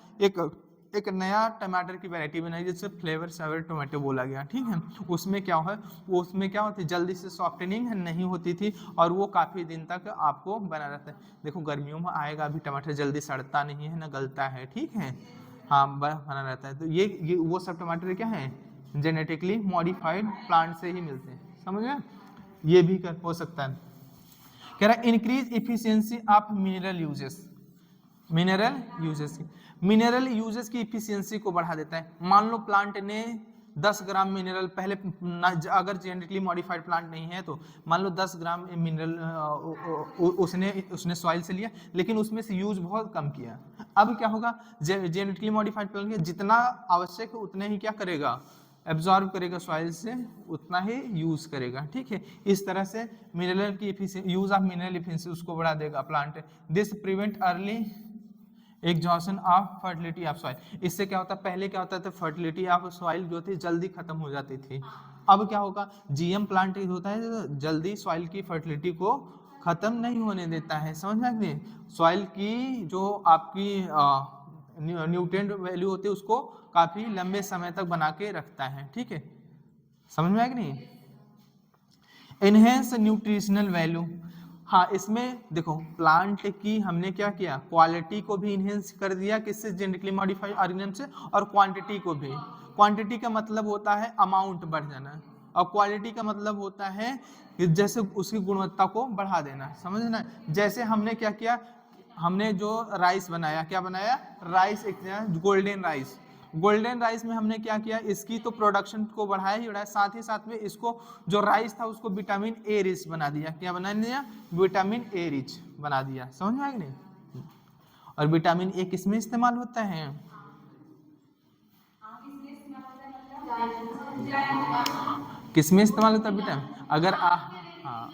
एक नया टमाटर की वैरायटी बनाई जिससे फ्लेवर सेवर टोमेटो बोला गया, ठीक है। उसमें क्या होती, जल्दी से सॉफ्टनिंग नहीं होती थी और वो काफ़ी दिन तक आपको बना रहता है। देखो गर्मियों में आएगा, अभी टमाटर जल्दी सड़ता नहीं है ना गलता है, ठीक है, हाँ बना रहता है। तो ये वो सब टमाटर क्या है, जेनेटिकली मॉडिफाइड प्लांट से ही मिलते हैं, समझ गए। ये भी हो सकता है। कह रहा है increase efficiency of mineral uses की इफिशियंसी को बढ़ा देता है। मान लो प्लांट ने 10 ग्राम मिनरल पहले, अगर जेनेटिकली मॉडिफाइड प्लांट नहीं है तो मान लो 10 ग्राम मिनरल उसने सॉइल से लिया, लेकिन उसमें से यूज बहुत कम किया। अब क्या होगा, जेनेटिकली मॉडिफाइड प्लांट जितना आवश्यक है उतने ही क्या करेगा, एब्जॉर्ब करेगा सॉइल से, उतना ही यूज करेगा, ठीक है। इस तरह से मिनरल की यूज ऑफ मिनरल इफिशियंसी उसको बढ़ा देगा plant. This prevent early exhaustion of fertility of soil. इससे क्या होता है, पहले क्या होता था, फर्टिलिटी ऑफ सॉइल जो थी जल्दी खत्म हो जाती थी। अब क्या होगा, जीएम प्लांट होता है जल्दी सॉइल की फर्टिलिटी को खत्म नहीं होने देता है, समझ में नहीं, सॉइल की जो आपकी न्यूट्रिएंट वैल्यू होती है उसको काफी लंबे समय तक बना के रखता है, ठीक है, समझ में आया कि नहीं। एनहेंस न्यूट्रिशनल वैल्यू, हाँ इसमें देखो प्लांट की हमने क्या किया, क्वालिटी को भी इनहेंस कर दिया, किससे, जेनेटिकली मॉडिफाइड ऑर्गेनिज्म से, और क्वांटिटी को भी। क्वांटिटी का मतलब होता है अमाउंट बढ़ जाना, और क्वालिटी का मतलब होता है कि जैसे उसकी गुणवत्ता को बढ़ा देना, समझना। जैसे हमने क्या किया, हमने जो राइस बनाया, क्या बनाया, राइस, एक गोल्डन राइस में हमने क्या किया, इसकी तो प्रोडक्शन को बढ़ाया ही बढ़ाया, साथ ही साथ में इसको जो राइस था उसको विटामिन ए रिच बना दिया, क्या बना दिया, विटामिन ए रिच बना दिया, समझ में आया कि नहीं। और विटामिन ए किस में इस्तेमाल होता है, किस में इस्तेमाल होता है विटामिन, अगर हाँ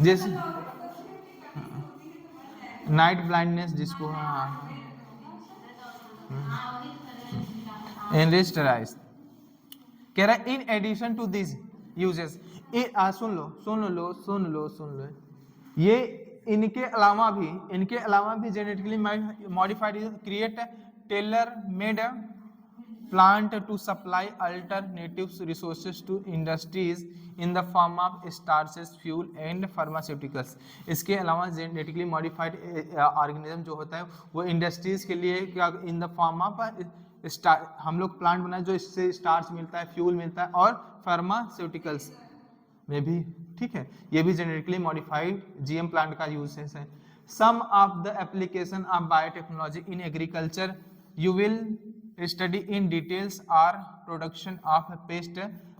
जैसे नाइट ब्लाइंडनेस जिसको, हाँ एनरिच्ड राइस, कह रहा है in addition to this uses, सुन लो, ये इनके अलावा भी genetically modified create tailor made plant to supply alternative resources to industries in the form of starches, fuel and pharmaceuticals। इसके अलावा जेनेटिकली मॉडिफाइड ऑर्गेनिज्म जो होता है वो इंडस्ट्रीज के लिए क्या, इन द फॉर्म ऑफ हम लोग प्लांट बनाए जो इससे स्टार्च मिलता है, फ्यूल मिलता है, और फार्मास्यूटिकल्स में भी, ठीक है, ये भी जेनेटिकली मॉडिफाइड जीएम प्लांट का यूज है। Some of the application of biotechnology in agriculture you will study in details are production of pest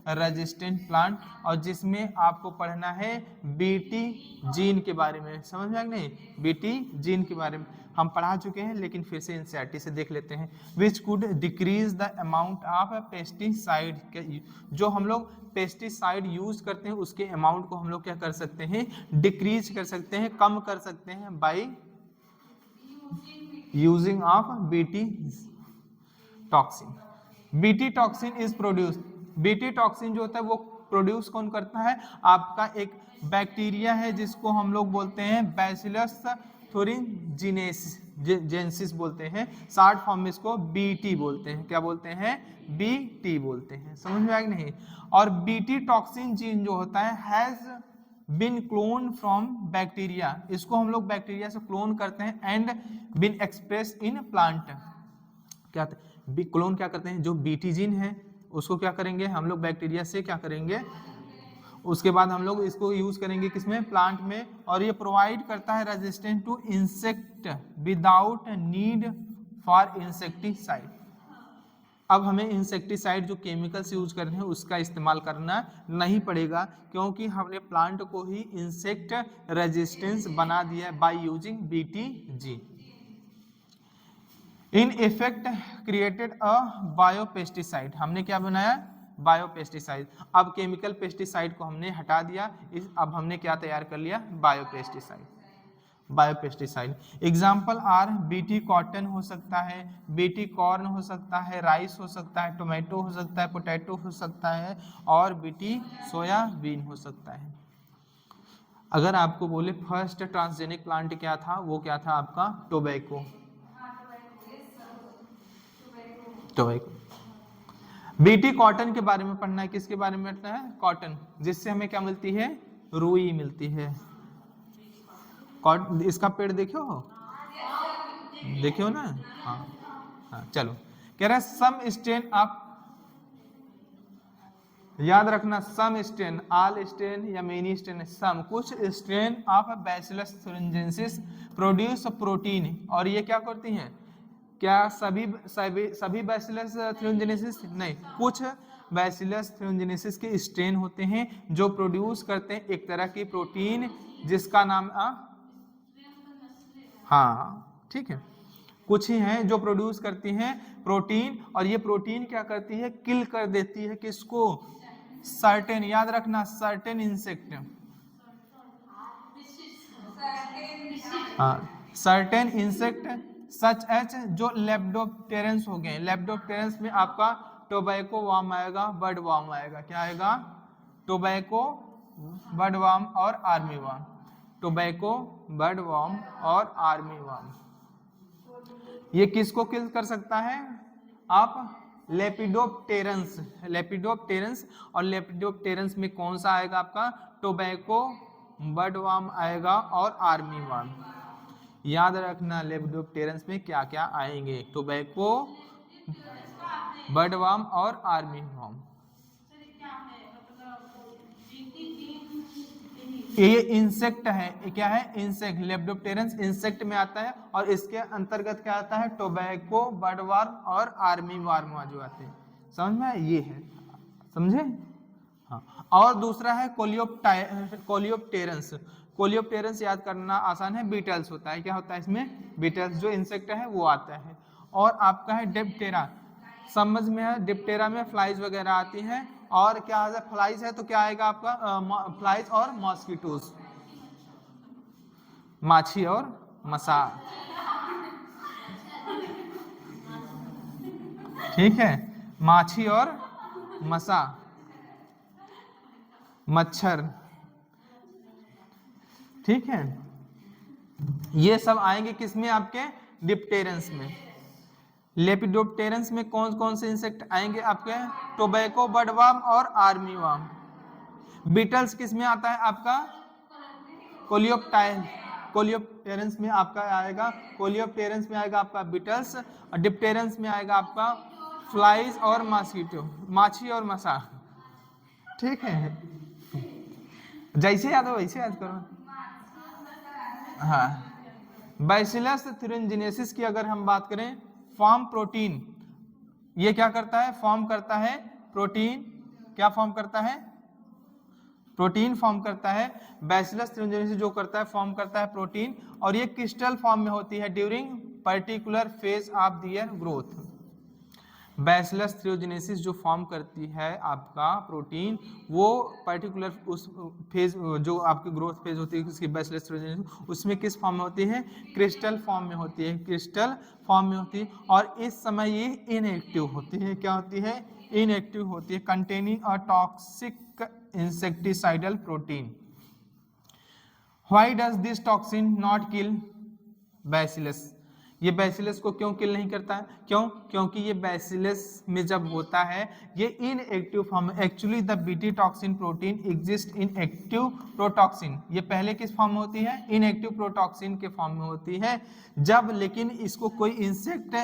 resistant plant, और जिसमें आपको पढ़ना है बीटी जीन के बारे में। समझ में आया नहीं? बीटी जीन के बारे में हम पढ़ा चुके हैं, लेकिन फिर से एनसीईआरटी से देख लेते हैं। Which could decrease the amount of pesticide, जो हम लोग पेस्टिसाइड यूज करते हैं उसके अमाउंट को हम लोग क्या कर सकते हैं, डिक्रीज कर सकते हैं, कम कर सकते हैं by using of BT toxin. BT toxin is produce, BT toxin जो होता है वो प्रोड्यूस कौन करता है, आपका एक बैक्टीरिया है जिसको हम लोग बोलते हैं बैसिलस थुरिनजिनेसिस बोलते हैं, शॉर्ट फॉर्म में इसको बीटी बोलते हैं। क्या बोलते हैं? बीटी बोलते हैं। समझ में आया कि नहीं? और बीटी टॉक्सिन जीन जो होता है has been clone from bacteria, इसको हम लोग बैक्टीरिया से क्लोन करते हैं, and been express in plant. क्या क्लोन क्या करते हैं, जो बीटी जीन है उसको क्या करेंगे हम लोग बैक्टीरिया से क्या करेंगे, उसके बाद हम लोग इसको यूज करेंगे किसमें, प्लांट में, और ये प्रोवाइड करता है resistant to insect without need for insecticide. अब हमें इंसेक्टिसाइड जो केमिकल्स यूज करते हैं उसका इस्तेमाल करना नहीं पड़ेगा, क्योंकि हमने प्लांट को ही इंसेक्ट रेजिस्टेंस बना दिया है by using BTG. In effect created a biopesticide, हमने क्या बनाया, बायोपेस्टिसाइड। अब केमिकल पेस्टिसाइड को हमने हटा दिया, अब हमने क्या तैयार कर लिया, biopesticide. Biopesticide example are BT cotton हो सकता है, बीटी कॉर्न हो सकता है, राइस हो सकता है, टोमेटो हो सकता है, पोटैटो हो सकता है, और बीटी सोयाबीन हो सकता है। अगर आपको बोले फर्स्ट ट्रांसजेनिक प्लांट क्या था, वो क्या था आपका टोबैको। टोबैको। बीटी कॉटन के बारे में पढ़ना है, किसके बारे में पढ़ना है, कॉटन, जिससे हमें क्या मिलती है, रुई मिलती है। इसका पेड़ देखो हो, देखियो ना, हाँ हाँ चलो। कह रहा है सम स्टेन ऑफ, याद रखना सम स्टेन, ऑल स्टेन या मेनी स्टेन, सम कुछ strain of bacillus thuringiensis produce protein, और ये क्या करती हैं, क्या सभी सभी बैसिलस थुरिनजेंसिस नहीं, कुछ बैसिलस थुरिनजेंसिस के स्ट्रेन होते हैं जो प्रोड्यूस करते हैं एक तरह की प्रोटीन जिसका नाम हाँ ठीक है, कुछ ही हैं जो प्रोड्यूस करती हैं प्रोटीन, और ये प्रोटीन क्या करती है, किल कर देती है किसको, सर्टेन, याद रखना सर्टेन इंसेक्ट, हाँ सर्टेन इंसेक्ट सच एच, जो लेप्डोप्टेरेंस हो गए। लेप्डोप्टेरेंस में आपका टोबैको वार्म आएगा, बर्ड वार्म आएगा, क्या आएगा, टोबैको, बर्ड वार्म और army warm, tobacco, bird warm और आर्मी वार्म। ये किसको किल कर सकता है, आप लेपिडोप्टेरेंस, लेपिडोप्टेरेंस, और लेपिडोप्टेरेंस में कौन सा आएगा आपका, टोबैको, बर्ड वार्म आएगा और आर्मी वार्म। याद रखना लेपिडोप्टेरेंस में क्या क्या आएंगे, टोबैको, बर्ड वार्म और आर्मी वार्म। ये इंसेक्ट है, ये क्या है, इंसेक्ट, लेपिडोप्टेरेंस इंसेक्ट में आता है, और इसके अंतर्गत क्या आता है, टोबैको, बर्ड वार्म और आर्मी वार्म जो आते हैं। समझ में, ये है, समझे, हाँ। और दूसरा है कोलियोप्टेरेंस, कोलियोप्टेरेंस याद करना आसान है, बीटल्स होता है, क्या होता है इसमें, बीटल्स जो इंसेक्ट है वो आता है। और आपका है डिप्टेरा, समझ में है, डिप्टेरा में फ्लाइज वगैरह आती हैं, और क्या है, फ्लाइज है तो क्या आएगा आपका, फ्लाइज और मॉस्किटोज, माछी और मसा, ठीक है, माछी और मसा, मच्छर, ठीक है, ये सब आएंगे किसमें, आपके डिप्टेरेंस में। लेपिडोप्टेरेंस में कौन कौन से इंसेक्ट आएंगे आपके, टोबैको, बर्ड वार्म और आर्मी वार्म। बीटल्स किस में आता है आपका, कोलियोप्टाइल, कोलियोप्टेरेंस में आपका आएगा, कोलियोप्टेरेंस में आएगा आपका बीटल्स, और डिप्टेरेंस में आएगा आपका फ्लाइज और मॉस्किटो, माछी और मसा, ठीक है, जैसे याद हो वैसे याद करो। हाँ, बैसिलस थुरिनजेनेसिस की अगर हम बात करें, फॉर्म प्रोटीन, ये क्या करता है, फॉर्म करता है प्रोटीन, क्या फॉर्म करता है, प्रोटीन फॉर्म करता है। बैसिलस थ्रियोजेनेसिस जो करता है फॉर्म करता है प्रोटीन, और ये क्रिस्टल फॉर्म में होती है during particular phase of their growth. Bacillus thuringiensis जो फॉर्म करती है आपका प्रोटीन, वो पर्टिकुलर उस फेज जो आपकी ग्रोथ फेज होती है उसकी बैसिलस थ्रियोजेनेसिस, उसमें किस फॉर्म में होती है, क्रिस्टल फॉर्म में होती है, क्रिस्टल फॉर्म में होती है। और इस समय ये इनएक्टिव होती है, क्या होती है, इनएक्टिव होती है, containing a toxic insecticidal protein. Why does this toxin not kill bacillus, ये बैसिलस को क्यों किल नहीं करता है, क्यों, क्योंकि ये बैसिलस में जब होता है ये inactive form, actually the BT toxin protein exist in active protoxin, ये पहले किस फॉर्म में होती है, इनएक्टिव प्रोटॉक्सिन के फॉर्म में होती है। जब लेकिन इसको कोई इंसेक्ट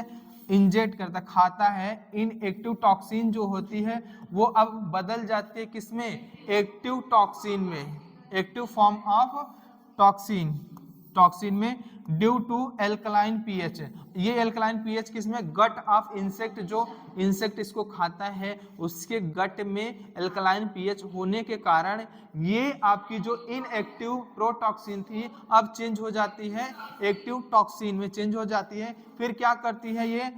इंजेक्ट करता, खाता है, इनएक्टिव टॉक्सिन जो होती है वो अब बदल जाती है किसमें, एक्टिव टॉक्सिन में, active form of toxin, toxin में, ड्यू टू एल्कलाइन पीएच। ये एल्कलाइन पीएच किसमें, गट ऑफ इंसेक्ट, जो इंसेक्ट इसको खाता है उसके गट में एल्कलाइन पीएच होने के कारण ये आपकी जो इनएक्टिव प्रोटॉक्सिन थी अब चेंज हो जाती है एक्टिव टॉक्सिन में, चेंज हो जाती है। फिर क्या करती है ये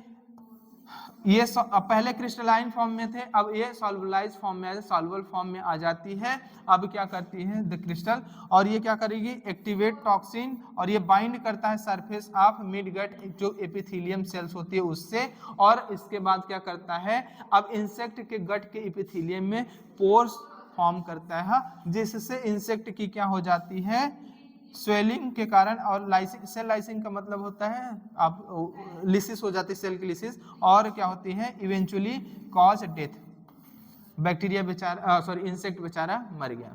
पहले क्रिस्टलाइन फॉर्म में थे, अब ये सॉल्वलाइज फॉर्म में, सॉल्वल फॉर्म में आ जाती है। अब क्या करती है द क्रिस्टल, और ये क्या करेगी, एक्टिवेट टॉक्सिन, और ये बाइंड करता है सरफेस ऑफ मिड गट जो एपिथेलियम सेल्स होती है उससे, और इसके बाद क्या करता है, अब इंसेक्ट के गट के एपिथेलियम में पोर्स फॉर्म करता है, जिससे इंसेक्ट की क्या हो जाती है, स्वेलिंग के कारण, और लाइसिंग, सेल लाइसिंग का मतलब होता है आप लिसिस हो जाती है, सेल की लिसिस, और क्या होती है इवेंचुअली कॉज डेथ, बैक्टीरिया बेचारा इंसेक्ट बेचारा मर गया,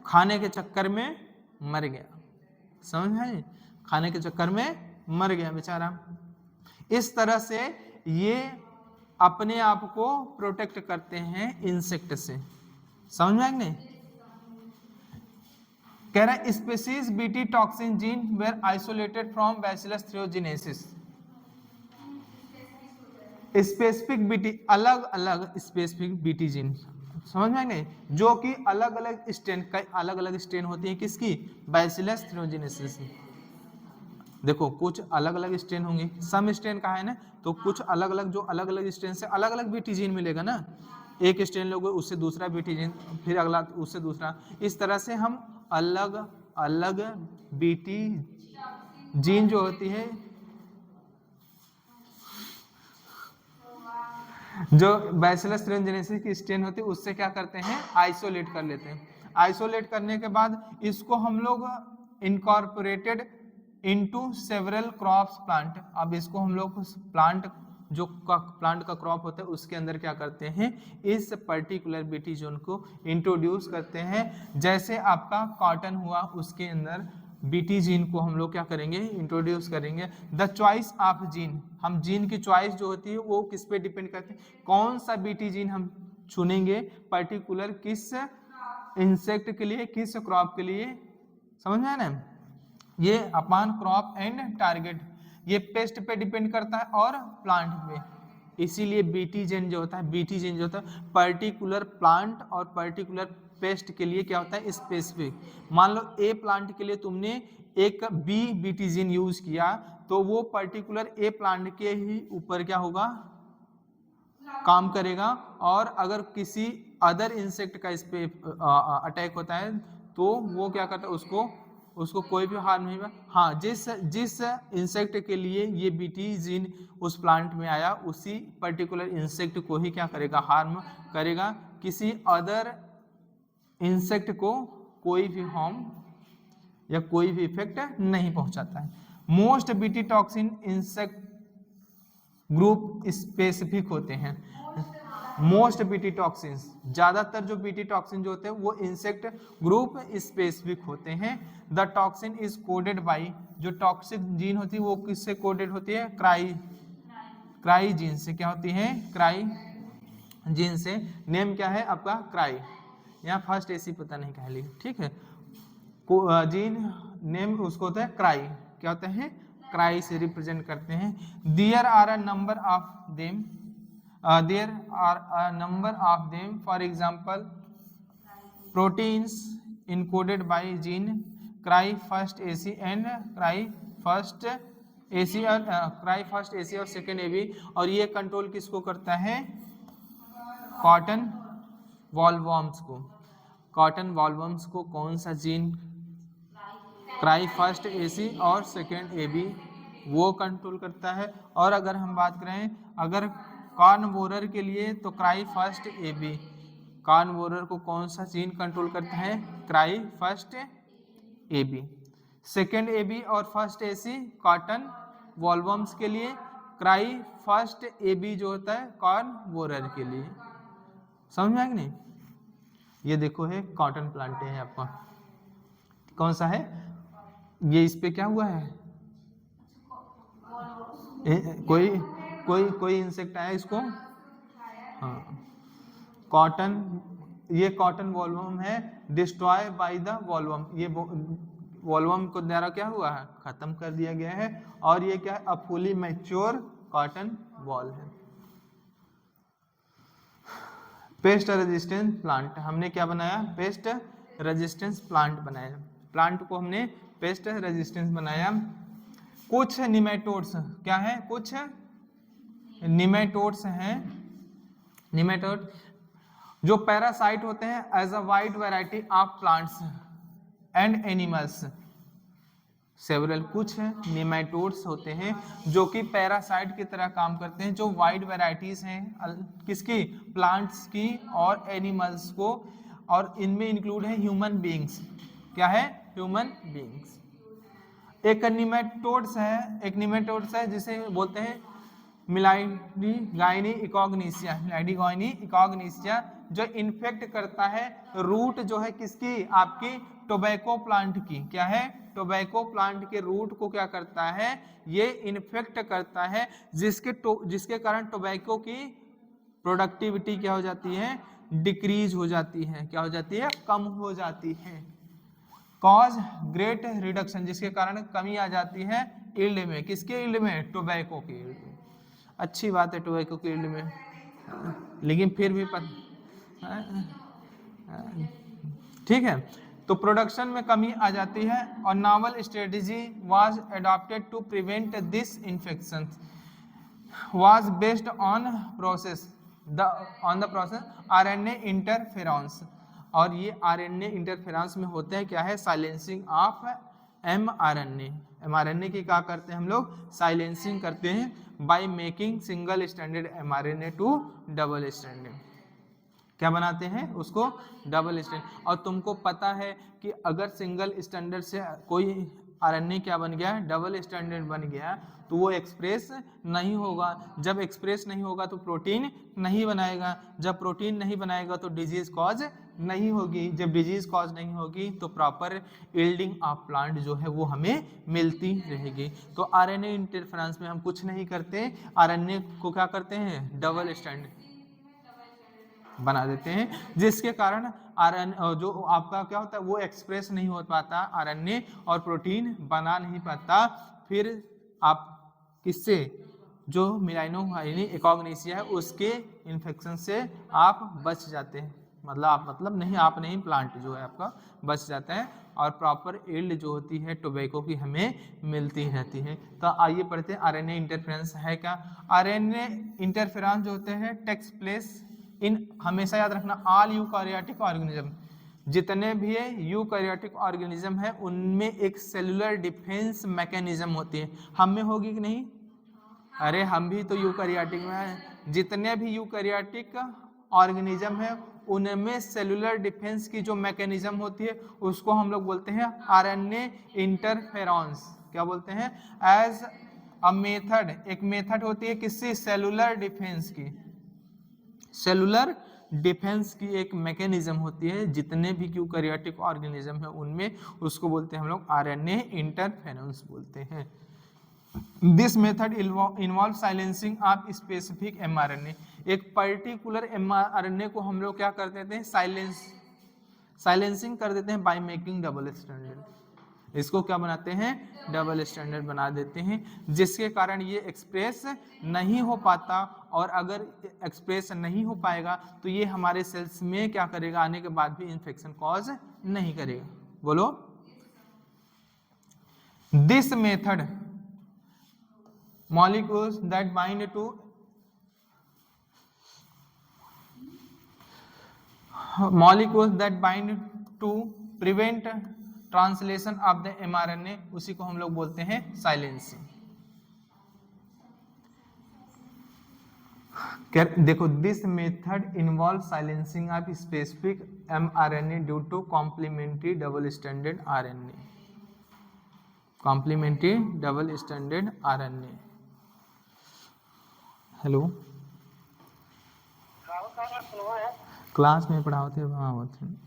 खाने के चक्कर में मर गया, समझ है, खाने के चक्कर में मर गया बेचारा। इस तरह से ये अपने आप को प्रोटेक्ट करते हैं इंसेक्ट से, समझ में नहीं। कह रहा है species BT toxin gene were isolated from bacillus thuringiensis, specific BT, अलग अलग स्पेसिफिक बीटी जीन, समझ में नहीं, जो कि अलग अलग स्ट्रेन, अलग अलग स्ट्रेन होती है किसकी, बैसिलस थ्रियोजेनेसिस। देखो कुछ अलग अलग स्ट्रेन होंगे, सम स्ट्रेन का है ना, तो कुछ अलग अलग, जो अलग अलग स्ट्रेन से अलग अलग बीटी जीन मिलेगा ना, एक स्ट्रेन लोगे उससे दूसरा बीटी जीन, फिर अगला उससे दूसरा, इस तरह से हम अलग अलग बीटी जीन जो होती है, जो बैसिलस थ्रियोजेनेसिस की स्ट्रेन होती है उससे क्या करते हैं, आइसोलेट कर लेते हैं। आइसोलेट करने के बाद इसको हम लोग incorporated into several crops plant, अब इसको हम लोग प्लांट जो प्लांट का क्रॉप होता है उसके अंदर क्या करते हैं, इस पर्टिकुलर बीटी जोन को इंट्रोड्यूस करते हैं। जैसे आपका कॉटन हुआ उसके अंदर बीटी जीन को हम लोग क्या करेंगे, इंट्रोड्यूस करेंगे। द चॉइस ऑफ जीन, हम जीन की चॉइस जो होती है वो किस पे डिपेंड करते हैं, कौन सा बीटी जीन हम चुनेंगे पर्टिकुलर किस इंसेक्ट के लिए, किस क्रॉप के लिए, समझ में आया ना। ये अपॉन क्रॉप एंड टारगेट, ये पेस्ट पे डिपेंड करता है और प्लांट पे, इसीलिए बीटी जेन जो होता है, बीटी जेन जो होता है पर्टिकुलर प्लांट और पर्टिकुलर पेस्ट के लिए क्या होता है, स्पेसिफिक। मान लो ए प्लांट के लिए तुमने एक बी बीटी जीन यूज किया, तो वो पर्टिकुलर ए प्लांट के ही ऊपर क्या होगा, काम करेगा, और अगर किसी अदर इंसेक्ट का इस पे अटैक होता है तो वो क्या करता है, उसको कोई भी हार्म नहीं हुआ। हाँ, जिस इंसेक्ट के लिए ये बीटी जीन उस प्लांट में आया उसी पर्टिकुलर इंसेक्ट को ही क्या करेगा, हार्म करेगा, किसी अदर इंसेक्ट को कोई भी हार्म या कोई भी इफेक्ट नहीं पहुंचाता है। Most BT toxin insect group specific होते हैं, मोस्ट बीटी टॉक्सिन्स, ज्यादातर जो बीटी टॉक्सिन जो होते हैं वो इंसेक्ट ग्रुप स्पेसिफिक होते हैं। The toxin is coded by, जो टॉक्सिक जीन होती है वो किससे कोडेड होती है, क्राई जीन से, क्या होती है, क्राई जीन से। नेम क्या है आपका, क्राई, यहाँ फर्स्ट एसी पता नहीं कह ली, ठीक है, जीन नेम उसको होता है क्राई, क्या होता है, क्राई से रिप्रेजेंट करते हैं। There are a number of them, there are a number of them, for example proteins encoded by gene cry first AC and cry first AC और सेकेंड एबी। और ये कंट्रोल किसको करता है? कॉटन वॉल्वॉर्म्स को। कॉटन वॉल्वॉर्म्स को कौन सा जीन? क्राई फर्स्ट एसी और सेकेंड एबी वो कंट्रोल करता है। और अगर हम बात करें अगर कार्निवोरर के लिए तो क्राई फर्स्ट एबी। कार्निवोरर को कौन सा जीन कंट्रोल करता है? Cry first AB. Second AB और फर्स्ट एसी कॉटन वॉल्वॉर्म्स के लिए, क्राई फर्स्ट एबी जो होता है कार्निवोरर के लिए। समझ में आया कि नहीं? ये देखो है कॉटन प्लांट है आपका, कौन सा है ये? इस पे क्या हुआ है? कोई इंसेक्ट आया इसको? हाँ, कॉटन, ये कॉटन वॉल्वम है, डिस्ट्रॉय बाय द वॉल्वम। ये वॉल्वम को द्वारा क्या हुआ है? खत्म कर दिया गया है। और ये क्या है? A fully mature cotton wall है। पेस्ट रेजिस्टेंस प्लांट हमने क्या बनाया? पेस्ट रेजिस्टेंस प्लांट बनाया। प्लांट को हमने पेस्ट रेजिस्टेंस बनाया। कुछ निमेटोड्स क्या है? कुछ निमेटोड्स हैं, निमेटोड जो पैरासाइट होते हैं as a wide variety of plants and animals. Several कुछ निमेटोड्स होते हैं जो कि पैरासाइट की तरह काम करते हैं, जो वाइड वैरायटीज हैं किसकी? प्लांट्स की और एनिमल्स को। और इनमें इंक्लूड है ह्यूमन बीइंग्स। क्या है? Human beings. एक निमेटोड्स है जिसे बोलते हैं मिलाइडीगाइनी इकॉग्निसिया, जो इन्फेक्ट करता है रूट जो है किसकी? आपकी टोबैको प्लांट की। क्या है? टोबैको प्लांट के रूट को क्या करता है? ये इन्फेक्ट करता है, जिसके कारण टोबैको की प्रोडक्टिविटी क्या हो जाती है? डिक्रीज हो जाती है। क्या हो जाती है? कम हो जाती है। कॉज ग्रेट रिडक्शन, जिसके कारण कमी आ जाती है यील्ड में। किसके यील्ड में? टोबैको की यील्ड में। अच्छी बात है टोबैको की यील्ड में, लेकिन फिर भी ठीक है। तो प्रोडक्शन में कमी आ जाती है और novel strategy was adopted to prevent this infection was based on the process RNA interference. और ये आरएनए इंटरफेरेंस में होते हैं क्या है? Silencing of mRNA. एमआरएनए की क्या करते हैं हम लोग? साइलेंसिंग करते हैं by making single stranded mRNA to double stranded. क्या बनाते हैं उसको? Double strand. और तुमको पता है कि अगर सिंगल स्टैंडर्ड से कोई आरएनए क्या बन गया? डबल स्टैंडर्ड बन गया, तो वो एक्सप्रेस नहीं होगा। जब एक्सप्रेस नहीं होगा तो प्रोटीन नहीं बनाएगा। जब प्रोटीन नहीं बनाएगा तो डिजीज कॉज नहीं होगी। जब डिजीज कॉज नहीं होगी तो प्रॉपर यील्डिंग ऑफ प्लांट जो है वो हमें मिलती रहेगी। तो आरएनए इंटरफेरेंस में हम कुछ नहीं करते, आरएनए को क्या करते हैं? डबल स्टैंड बना देते हैं, जिसके कारण आरएनए जो आपका क्या होता है वो एक्सप्रेस नहीं हो पाता आरएनए, और प्रोटीन बना नहीं पाता। फिर आप किससे? जो मिलाइनोगाइनी इकॉग्निसिया है उसके इन्फेक्शन से आप बच जाते हैं। मतलब नहीं प्लांट जो है आपका बच जाता है और प्रॉपर यील्ड जो होती है टोबैको की हमें मिलती रहती है। तो आइए पढ़ते हैं आरएनए इंटरफेरेंस है क्या। आरएनए इंटरफेरेंस जो होते हैं टेक्स प्लेस इन, हमेशा याद रखना, ऑल यूकारियोटिक ऑर्गेनिज्म, जितने भी यूकारियोटिक ऑर्गेनिज्म है उनमें एक सेलुलर डिफेंस मैकेनिज्म होती है। हम में होगी कि नहीं? अरे हम भी तो यूकारियोटिक में है। जितने भी यूकारियोटिक ऑर्गेनिज्म है उनमें सेलुलर डिफेंस की जो मैकेनिज्म होती है उसको हम लोग बोलते हैं आरएनए इंटरफेरेंस। क्या बोलते हैं? एज अ मेथड, एक मेथड होती है किसकी? सेलुलर डिफेंस की। सेलुलर डिफेंस की एक मैकेनिज्म होती है जितने भी यूकारियोटिक ऑर्गेनिज्म है उनमें, उसको बोलते हैं हम लोग आरएनए इंटरफेरेंस बोलते हैं। This method involve silencing of specific mRNA. एक पर्टिकुलर एमआरएनए को हम लोग क्या कर देते हैं? साइलेंसिंग कर देते हैं बाय मेकिंग डबल स्ट्रैंडेड। इसको क्या बनाते हैं? डबल स्टैंडर्ड बना देते हैं, जिसके कारण ये एक्सप्रेस नहीं हो पाता और अगर एक्सप्रेस नहीं हो पाएगा तो ये हमारे सेल्स में क्या करेगा, आने के बाद भी इन्फेक्शन कॉज नहीं करेगा। बोलो। This method molecules that bind to prevent translation of the mRNA, उसी को हम लोग बोलते हैं साइलेंसिंग। देखो, this method involve silencing of specific mRNA due to complementary double standard RNA। Complementary double standard RNA। Hello, class में पढ़ाते वहाँ होते हैं।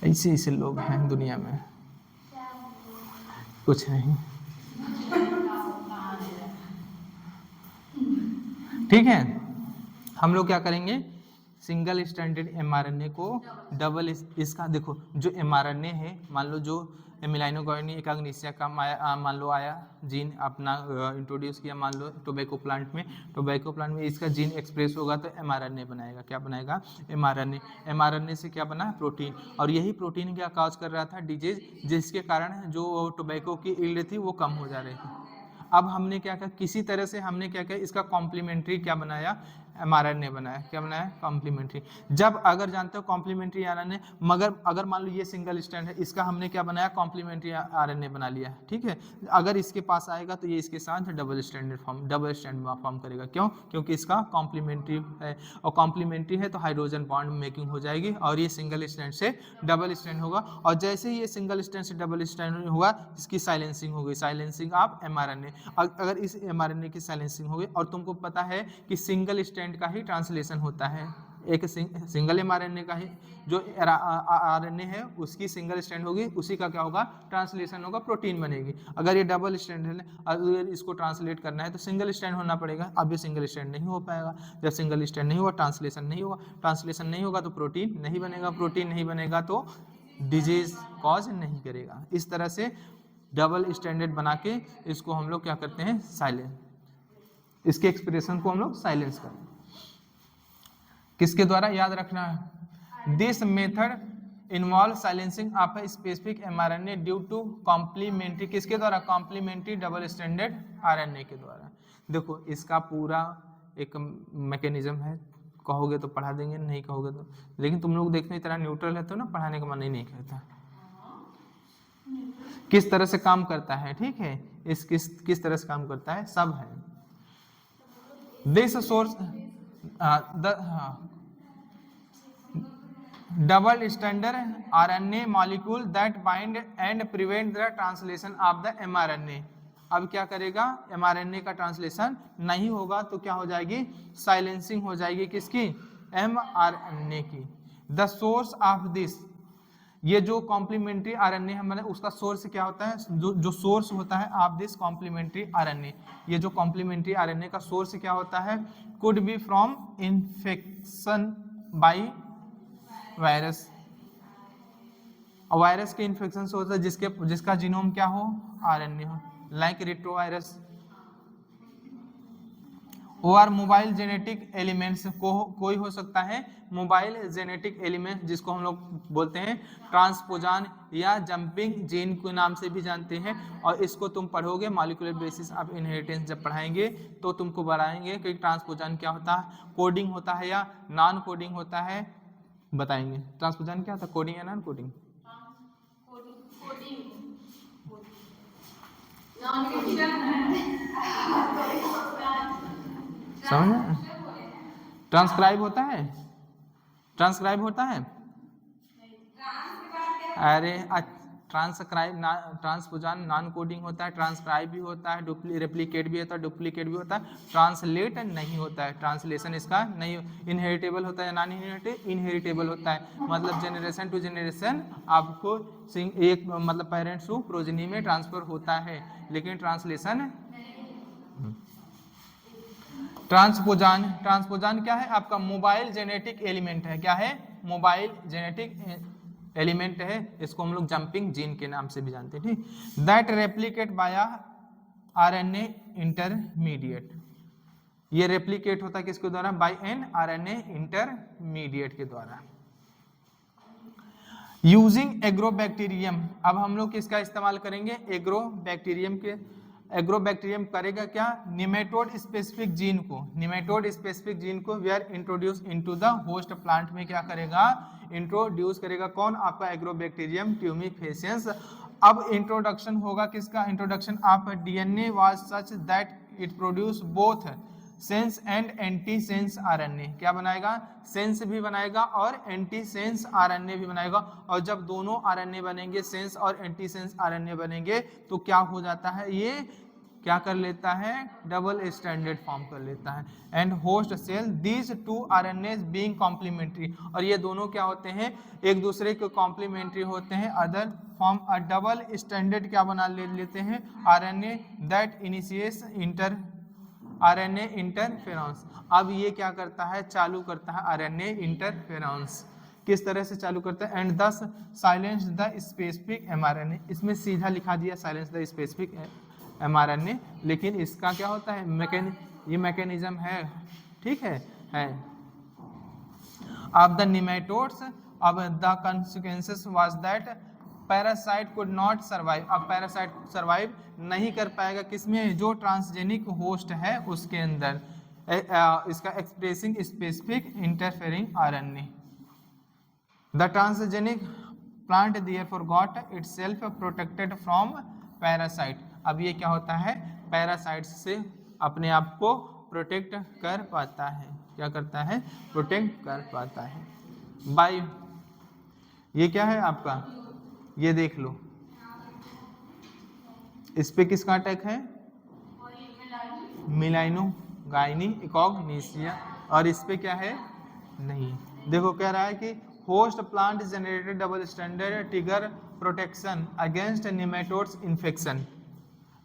ऐसे ऐसे लोग हैं दुनिया में, कुछ नहीं। ठीक है, हम लोग क्या करेंगे, सिंगल स्टैंडर्ड mRNA को डबल, इसका देखो जो mRNA है, मान लो जो एमिलाइनो गुआनिन एकाग्निसिया का मान लो आया जीन अपना इंट्रोड्यूस किया, मान लो टोबैको प्लांट में इसका जीन एक्सप्रेस होगा तो mRNA बनाएगा। क्या बनाएगा? mRNA से क्या बना? प्रोटीन। और यही प्रोटीन क्या कॉज कर रहा था? डिजीज, जिसके कारण जो टोबैको की यील्ड थी वो कम हो जा रही थी। अब हमने क्या किया, किसी तरह से हमने क्या किया, इसका कॉम्प्लीमेंट्री क्या बनाया, mRNA बनाया। क्या बनाया? कॉम्प्लीमेंट्री। जब अगर जानते हो कॉम्प्लीमेंट्री RNA, मगर अगर मान लो ये सिंगल स्टैंड है, इसका हमने क्या बनाया, कॉम्प्लीमेंट्री RNA बना लिया। ठीक है, अगर इसके पास आएगा तो ये इसके साथ डबल स्टैंड फॉर्म करेगा। क्यों? क्योंकि इसका कॉम्प्लीमेंट्री है, और कॉम्प्लीमेंट्री है तो हाइड्रोजन बॉन्ड मेकिंग हो जाएगी, और ये सिंगल स्टैंड से डबल स्टैंड होगा। और जैसे ही ये सिंगल स्टैंड से डबल स्टैंड हुआ, इसकी साइलेंसिंग हो गई, साइलेंसिंग ऑफ mRNA। अगर इस mRNA की साइलेंसिंग हो गई, और तुमको पता है कि सिंगल स्टैंड का ही ट्रांसलेशन होता है, एक सिंगल mRNA का ही जो RNA है उसकी सिंगल स्टैंड होगी, उसी का क्या होगा, ट्रांसलेशन होगा, प्रोटीन बनेगी। अगर ये डबल स्टैंड है, अगर इसको ट्रांसलेट करना है तो सिंगल स्टैंड होना पड़ेगा। अब ये सिंगल स्टैंड नहीं हो पाएगा, जब सिंगल स्टैंड नहीं हुआ ट्रांसलेशन नहीं होगा, ट्रांसलेशन नहीं होगा तो प्रोटीन नहीं बनेगा, प्रोटीन नहीं बनेगा तो डिजीज कॉज नहीं करेगा। इस तरह से डबल स्टैंडर्ड बना के इसको हम लोग क्या करते हैं, साइलेंस, इसके एक्सप्रेशन को हम लोग साइलेंस करते हैं। किसके द्वारा? याद रखना है, this method involve silencing of a specific mRNA due to complementary, किसके द्वारा, कॉम्प्लीमेंट्री डबल स्टैंडर्ड RNA के द्वारा। देखो इसका पूरा एक मैकेनिज्म है, कहोगे तो पढ़ा देंगे, नहीं कहोगे तो, लेकिन तुम लोग देखने इतना न्यूट्रल है तो ना पढ़ाने का मन ही नहीं करता। किस तरह से काम करता है, ठीक है, किस तरह से काम करता है, सब है। This source double standard RNA molecule that bind and prevent the translation of the mRNA। अब क्या करेगा, mRNA का ट्रांसलेशन नहीं होगा तो क्या हो जाएगी, साइलेंसिंग हो जाएगी, किसकी, mRNA की। द सोर्स ऑफ दिस, ये जो कॉम्प्लीमेंट्री RNA है, उसका सोर्स क्या होता है, जो सोर्स होता है ऑफ दिस कॉम्प्लीमेंट्री RNA, ये जो कॉम्प्लीमेंट्री RNA का सोर्स क्या होता है, could be from infection by virus. Virus के इन्फेक्शन से होता है जिसका जीनोम क्या हो, RNA हो, लाइक रेट्रोवायरस। और मोबाइल जेनेटिक एलिमेंट्स को कोई हो सकता है, मोबाइल जेनेटिक एलिमेंट जिसको हम लोग बोलते हैं ट्रांसपोजान या जंपिंग जीन के नाम से भी जानते हैं। और इसको तुम पढ़ोगे मॉलिक्यूलर बेसिस ऑफ इनहेरिटेंस जब पढ़ाएंगे तो तुमको बताएंगे कि ट्रांसपोजान क्या होता है, कोडिंग होता है या नॉन कोडिंग होता है, बताएंगे। ट्रांसपोजान क्या होता है, कोडिंग या नॉन कोडिंग? समझ? ट्रांसक्राइब होता है, ट्रांसक्राइब होता है, अरे ट्रांसक्राइब, ट्रांसपोजान नॉन कोडिंग होता है, ट्रांसक्राइब भी होता है, रेप्लिकेट भी होता है, डुप्लीकेट भी होता है, ट्रांसलेट नहीं होता है, ट्रांसलेशन इसका नहीं। इनहेरिटेबल होता है या नॉन इनहेरिटेबल होता है, मतलब जनरेशन टू जनरेशन आपको एक मतलब पेरेंट्स टू प्रोजेनी में ट्रांसफर होता है, लेकिन ट्रांसलेशन। ट्रांसपोजान क्या है, आपका मोबाइल जेनेटिक एलिमेंट है। क्या है, मोबाइल जेनेटिक एलिमेंट है, इसको हम लोग जंपिंग जीन के नाम से भी जानते हैं, ठीक। That replicate by RNA intermediate, ये रेप्लिकेट होता है किसके द्वारा? बाय एन आरएनए इंटरमीडिएट के द्वारा। यूजिंग एग्रोबैक्टीरियम, अब हम लोग किसका इस्तेमाल करेंगे? एग्रोबैक्टीरियम के। एग्रोबैक्टीरियम करेगा क्या? निमेटोड स्पेसिफिक जीन को, निमेटोड स्पेसिफिक जीन को we are introduce into the host plant में क्या करेगा? इंट्रोड्यूस करेगा। कौन? आपका एग्रोबैक्टीरियम ट्यूमिफेसियंस। अब इंट्रोडक्शन होगा किसका? Introduction of DNA was such that it produce both sense and anti sense RNA. क्या बनाएगा? सेंस भी बनाएगा और एंटी सेंस आरएनए भी बनाएगा। और जब दोनों आरएनए बनेंगे, सेंस और एंटी सेंस आरएनए बनेंगे, तो क्या हो जाता है? ये क्या कर लेता है? डबल स्टैंडर्ड फॉर्म कर लेता है। And host cell these two RNA being complementary, और ये दोनों क्या होते हैं? एक दूसरे के कॉम्प्लीमेंट्री होते हैं। Other form a double standard क्या बना लेते हैं? RNA that initiates RNA interference. अब ये क्या करता है? चालू करता है आरएनए इंटरफेरेंस। किस तरह से चालू करता है? एंड दस साइलेंस द स्पेसिफिक एमआरएनए। इसमें सीधा लिखा दिया साइलेंस द स्पेसिफिक एमआरएनए, लेकिन इसका क्या होता है? ये मैकेनिज्म है, ठीक है of the nematodes. अब the consequences was that parasite could not survive. अब पैरासाइट सर्वाइव नहीं कर पाएगा किसमें? जो ट्रांसजेनिक होस्ट है उसके अंदर, इसका expressing specific interfering RNA. The transgenic plant therefore got itself protected from parasite. अब ये क्या होता है? पैरासाइट से अपने आप को प्रोटेक्ट कर पाता है। क्या करता है? प्रोटेक्ट कर पाता है। बाय ये क्या है आपका? ये देख लो, इस पे किसका अटैक है? मिलाइनो गाइनी इकॉग्निसिया। और इस पे क्या है? नहीं। देखो कह रहा है कि host plant generated double standard trigger protection against nematodes infection.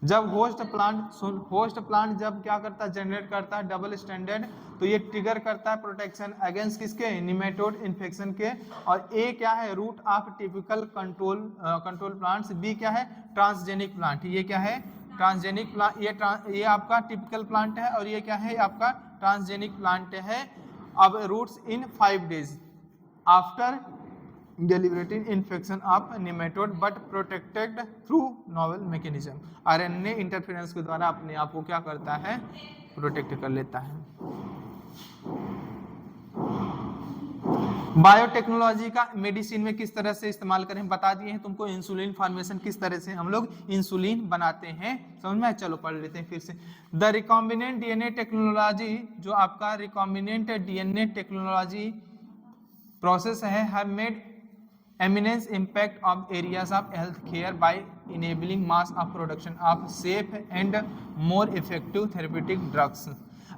जब होस्ट प्लांट जब क्या करता है? जनरेट करता है डबल स्टैंडर्ड, तो ये ट्रिगर करता है प्रोटेक्शन अगेंस्ट किसके? निमेटोड इन्फेक्शन के। और ए क्या है? Root of typical control plants. B क्या है? Transgenic plant. ये क्या है? Transgenic plant. ये आपका टिपिकल प्लांट है और ये क्या है? आपका ट्रांसजेनिक प्लांट है। अब roots in 5 days after deliberating infection of nematode but protected through novel mechanism। RNA interference के द्वारा अपने आप को क्या करता है? प्रोटेक्ट कर लेता है। बायोटेक्नोलॉजी का मेडिसिन में किस तरह से इस्तेमाल करें बता दिए हैं तुमको। इंसुलिन फॉर्मेशन किस तरह से हम लोग इंसुलिन बनाते हैं, समझ में? चलो पढ़ लेते हैं फिर से। द रिकॉम्बिनेंट डीएनए टेक्नोलॉजी, जो आपका रिकॉम्बिनेंट डीएनए टेक्नोलॉजी प्रोसेस है, have made eminence impact of areas of health care by enabling mass of production of safe and more effective therapeutic drugs।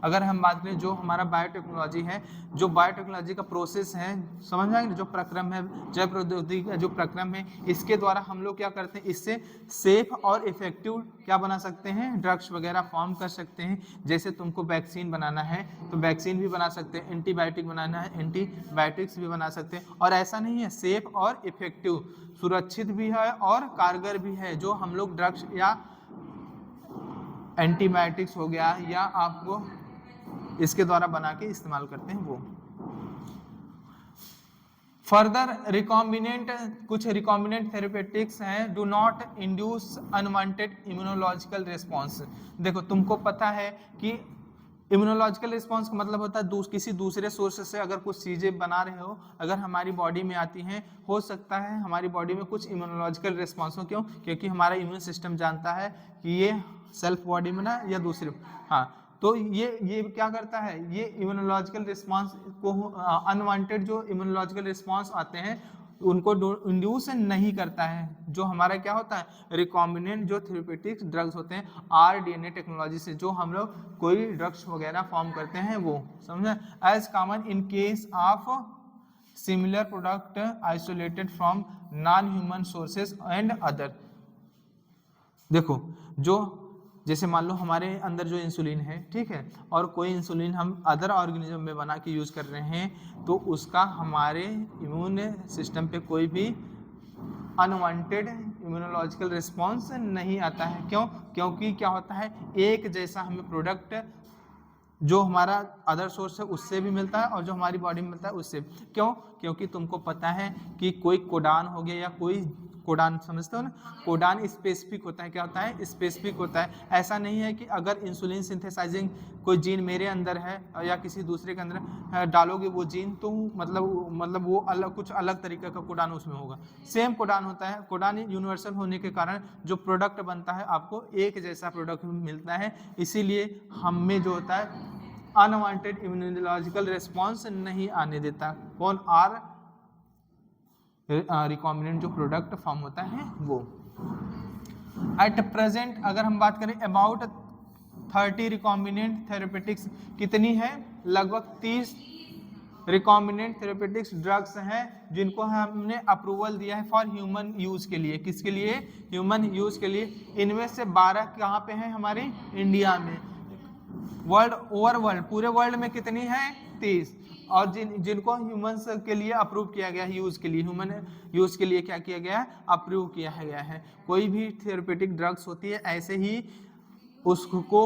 अगर हम बात करें जो हमारा बायोटेक्नोलॉजी है, जो बायोटेक्नोलॉजी का प्रोसेस है, समझ में आएगा? जो प्रक्रम है, जैव प्रौद्योगिकी का जो प्रक्रम है, इसके द्वारा हम लोग क्या करते हैं? इससे सेफ और इफेक्टिव क्या बना सकते हैं? ड्रग्स वगैरह फॉर्म कर सकते हैं। जैसे तुमको वैक्सीन बनाना है तो वैक्सीन भी बना सकते हैं, एंटीबायोटिक बनाना है एंटीबायोटिक्स भी बना सकते हैं। और ऐसा नहीं है, सेफ और इफेक्टिव, सुरक्षित भी है और कारगर भी है। जो हम लोग ड्रग्स या एंटीबायोटिक्स हो गया या आपको इसके द्वारा बना के इस्तेमाल करते हैं वो। फर्दर रिकॉम्बिनेंट, कुछ रिकॉम्बिनेंट थेरेपेटिक्स हैं, do not induce unwanted immunological response. देखो तुमको पता है कि इम्यूनोलॉजिकल रिस्पॉन्स का मतलब होता है किसी दूसरे सोर्स से अगर कुछ चीज़ें बना रहे हो, अगर हमारी बॉडी में आती हैं, हो सकता है हमारी बॉडी में कुछ इम्यूनोलॉजिकल रिस्पॉन्स हो। क्यों? क्योंकि हमारा इम्यून सिस्टम जानता है कि ये सेल्फ बॉडी में ना या दूसरे, हाँ, तो ये क्या करता है? ये इम्यूनोलॉजिकल रिस्पॉन्स को अनवांटेड जो इम्यूनोलॉजिकल रिस्पॉन्स आते हैं उनको इंड्यूस नहीं करता है। जो हमारा क्या होता है? रिकॉम्बिनेंट जो थेरेपेटिक्स ड्रग्स होते हैं आरडीएनए टेक्नोलॉजी से जो हम लोग कोई ड्रग्स वगैरह फॉर्म करते हैं वो, समझे? As common in case of similar product isolated from non human sources and other. देखो जो जैसे मान लो हमारे अंदर जो इंसुलिन है, ठीक है, और कोई इंसुलिन हम अदर ऑर्गेनिज्म में बना के यूज़ कर रहे हैं, तो उसका हमारे इम्यून सिस्टम पे कोई भी अनवांटेड इम्यूनोलॉजिकल रिस्पॉन्स नहीं आता है। क्यों? क्योंकि क्या होता है, एक जैसा हमें प्रोडक्ट जो हमारा अदर सोर्स है उससे भी मिलता है और जो हमारी बॉडी में मिलता है उससे। क्यों? क्योंकि तुमको पता है कि कोई कोडान हो गया या कोई कोडान, समझते हो ना, कोडान स्पेसिफिक होता है। क्या होता है? स्पेसिफिक होता है। ऐसा नहीं है कि अगर इंसुलिन सिंथेसाइजिंग कोई जीन मेरे अंदर है या किसी दूसरे के अंदर डालोगे वो जीन, तो मतलब वो अलग, कुछ अलग तरीके का कोडान उसमें होगा। सेम कोडान होता है। कोडान यूनिवर्सल होने के कारण जो प्रोडक्ट बनता है आपको एक जैसा प्रोडक्ट मिलता है। इसीलिए हम में जो होता है अनवांटेड इम्यूनोलॉजिकल रिस्पॉन्स नहीं आने देता। कौन? आर रिकॉम्बिनेंट जो प्रोडक्ट फॉर्म होता है वो। एट प्रेजेंट अगर हम बात करें अबाउट 30 रिकॉम्बिनेंट थेरेपेटिक्स, कितनी है? लगभग 30 रिकॉम्बिनेंट थेरेपेटिक्स ड्रग्स हैं जिनको हमने अप्रूवल दिया है फॉर ह्यूमन यूज के लिए। किसके लिए? ह्यूमन यूज के लिए। इनमें से 12 कहाँ पे हैं? हमारे इंडिया में। वर्ल्ड पूरे वर्ल्ड में कितनी है? 30। और जिनको ह्यूमंस के लिए अप्रूव किया गया है, यूज के लिए, ह्यूमन यूज के लिए क्या किया गया है? अप्रूव किया गया है। कोई भी थेरेपेटिक ड्रग्स होती है ऐसे ही उसको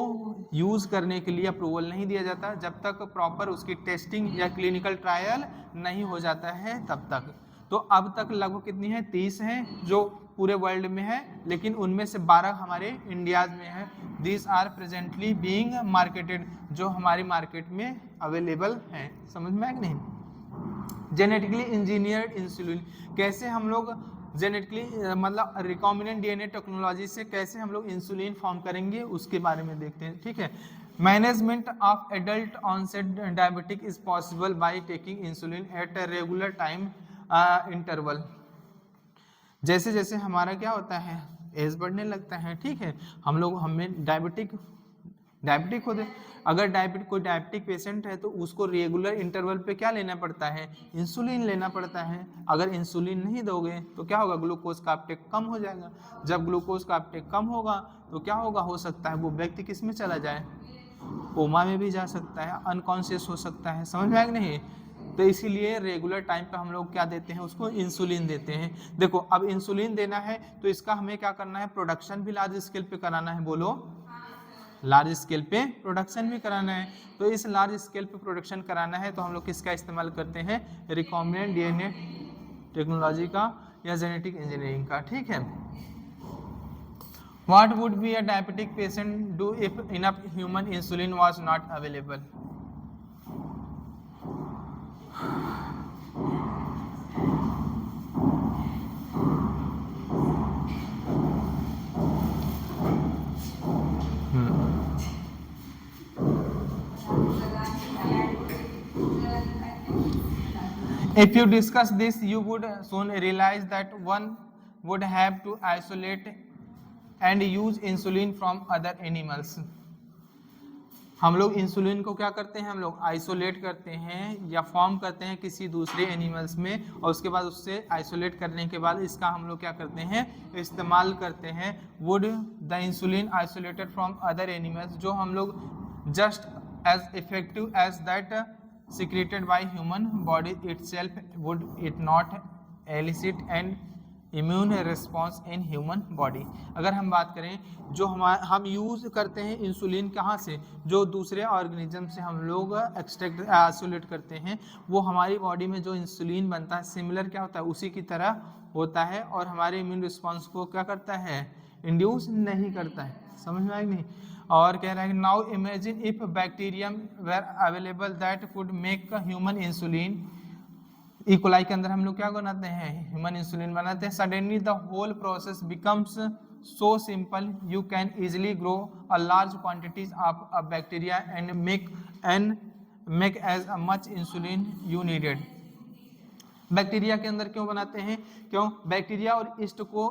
यूज करने के लिए अप्रूवल नहीं दिया जाता जब तक प्रॉपर उसकी टेस्टिंग या क्लिनिकल ट्रायल नहीं हो जाता है तब तक। तो अब तक लगभग कितनी है? 30 हैं जो पूरे वर्ल्ड में है, लेकिन उनमें से 12 हमारे इंडिया में है। This are presently being marketed, जो हमारी मार्केट में अवेलेबल है। समझ में आया कि नहीं? जेनेटिकली इंजीनियर्ड इंसुलिन, कैसे हम लोग जेनेटिकली मतलब रिकॉम्बिनेंट डीएनए टेक्नोलॉजी से कैसे हम लोग इंसुलिन फॉर्म करेंगे उसके बारे में देखते हैं, ठीक है। Management of adult onset diabetic is possible by taking insulin at a regular time interval. जैसे जैसे हमारा क्या होता है, एज बढ़ने लगता है, ठीक है, हमें डायबिटिक होते, अगर कोई डायबिटिक पेशेंट है तो उसको रेगुलर इंटरवल पे क्या लेना पड़ता है? इंसुलिन लेना पड़ता है। अगर इंसुलिन नहीं दोगे तो क्या होगा? ग्लूकोज का अपटेक कम हो जाएगा। जब ग्लूकोज का अपटेक कम होगा तो क्या होगा? हो सकता है वो व्यक्ति किस में चला जाए? कोमा में भी जा सकता है, अनकॉन्शियस हो सकता है। समझ में आया कि नहीं? तो इसीलिए रेगुलर टाइम पे हम लोग क्या देते हैं? उसको इंसुलिन देते हैं। देखो अब इंसुलिन देना है तो इसका हमें क्या करना है? प्रोडक्शन भी लार्ज स्केल पे कराना है। बोलो, लार्ज स्केल पे प्रोडक्शन भी कराना है। तो इस लार्ज स्केल पे प्रोडक्शन कराना है तो हम लोग किसका इस्तेमाल करते हैं? रिकॉम्बिनेंट डीएनए टेक्नोलॉजी का या जेनेटिक इंजीनियरिंग का, ठीक है। What would be a diabetic patient do if enough human insulin was not available? If you discuss this, you would soon realize that one would have to isolate and use insulin from other animals. हम लोग insulin को क्या करते हैं? हम लोग isolate करते हैं या फॉर्म करते हैं किसी दूसरे एनिमल्स में, और उसके बाद उससे आइसोलेट करने के बाद इसका हम लोग क्या करते हैं? इस्तेमाल करते हैं। Would the insulin isolated from other animals, जो हम लोग just as effective as that secreted by human body itself, would it not elicit an immune response in human body? अगर हम बात करें जो हम यूज़ करते हैं इंसुलिन कहाँ से? जो दूसरे ऑर्गेनिज्म से हम लोग एक्सट्रैक्ट आइसोलेट करते हैं, वो हमारी बॉडी में जो इंसुलिन बनता है सिमिलर क्या होता है? उसी की तरह होता है और हमारे इम्यून रिस्पॉन्स को क्या करता है? इंड्यूस नहीं करता है। समझ में आया नहीं? और कह रहा है now imagine if bacterium were available that would make human insulin. E coli के अंदर हम लोग क्या बनाते हैं? ह्यूमन इंसुलिन बनाते हैं। Suddenly the whole process becomes so simple, you can easily grow a large quantities of a bacteria and make as much insulin you needed. Bacteria के अंदर क्यों बनाते हैं? क्यों? बैक्टीरिया और ईस्ट को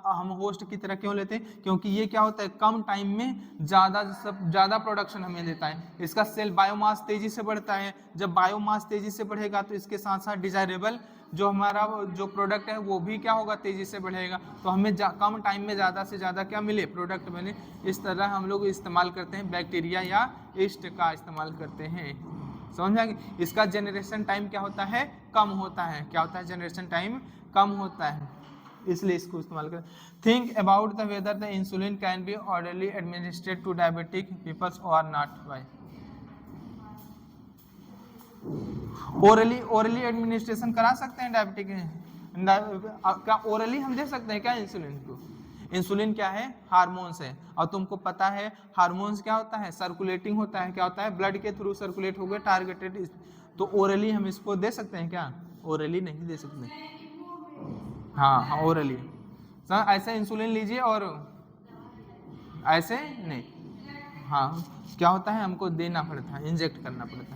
हम होस्ट की तरह क्यों लेते हैं? क्योंकि ये क्या होता है, कम टाइम में ज़्यादा प्रोडक्शन हमें देता है। इसका सेल बायोमास तेजी से बढ़ता है। जब बायोमास तेजी से बढ़ेगा तो इसके साथ साथ डिजायरेबल जो हमारा जो प्रोडक्ट है वो भी क्या होगा, तेजी से बढ़ेगा। तो हमें कम टाइम में ज़्यादा से ज़्यादा क्या मिले, प्रोडक्ट मिले। इस तरह हम लोग इस्तेमाल करते हैं, बैक्टीरिया या ईस्ट का इस्तेमाल करते हैं। समझ में आ गया? इसका जनरेशन टाइम क्या होता है, कम होता है। क्या होता है? जनरेशन टाइम कम होता है, इसलिए इसको इस्तेमाल करें। Think about the whether the insulin can be orderly administrated to diabetic peoples और नॉट। बाय ओरली एडमिनिस्ट्रेशन करा सकते हैं डायबिटिक, क्या ओरली हम दे सकते हैं क्या इंसुलिन को? इंसुलिन क्या है, हार्मोन्स है, और तुमको पता है हार्मोन्स क्या होता है, सर्कुलेटिंग होता है। क्या होता है? ब्लड के थ्रू सर्कुलेट हो गए टारगेटेड। तो ओरली हम इसको दे सकते हैं क्या? ओरली नहीं दे सकते। हाँ ओरली ऐसे इंसुलिन लीजिए और ऐसे नहीं। हाँ क्या होता है, हमको देना पड़ता है, इंजेक्ट करना पड़ता है।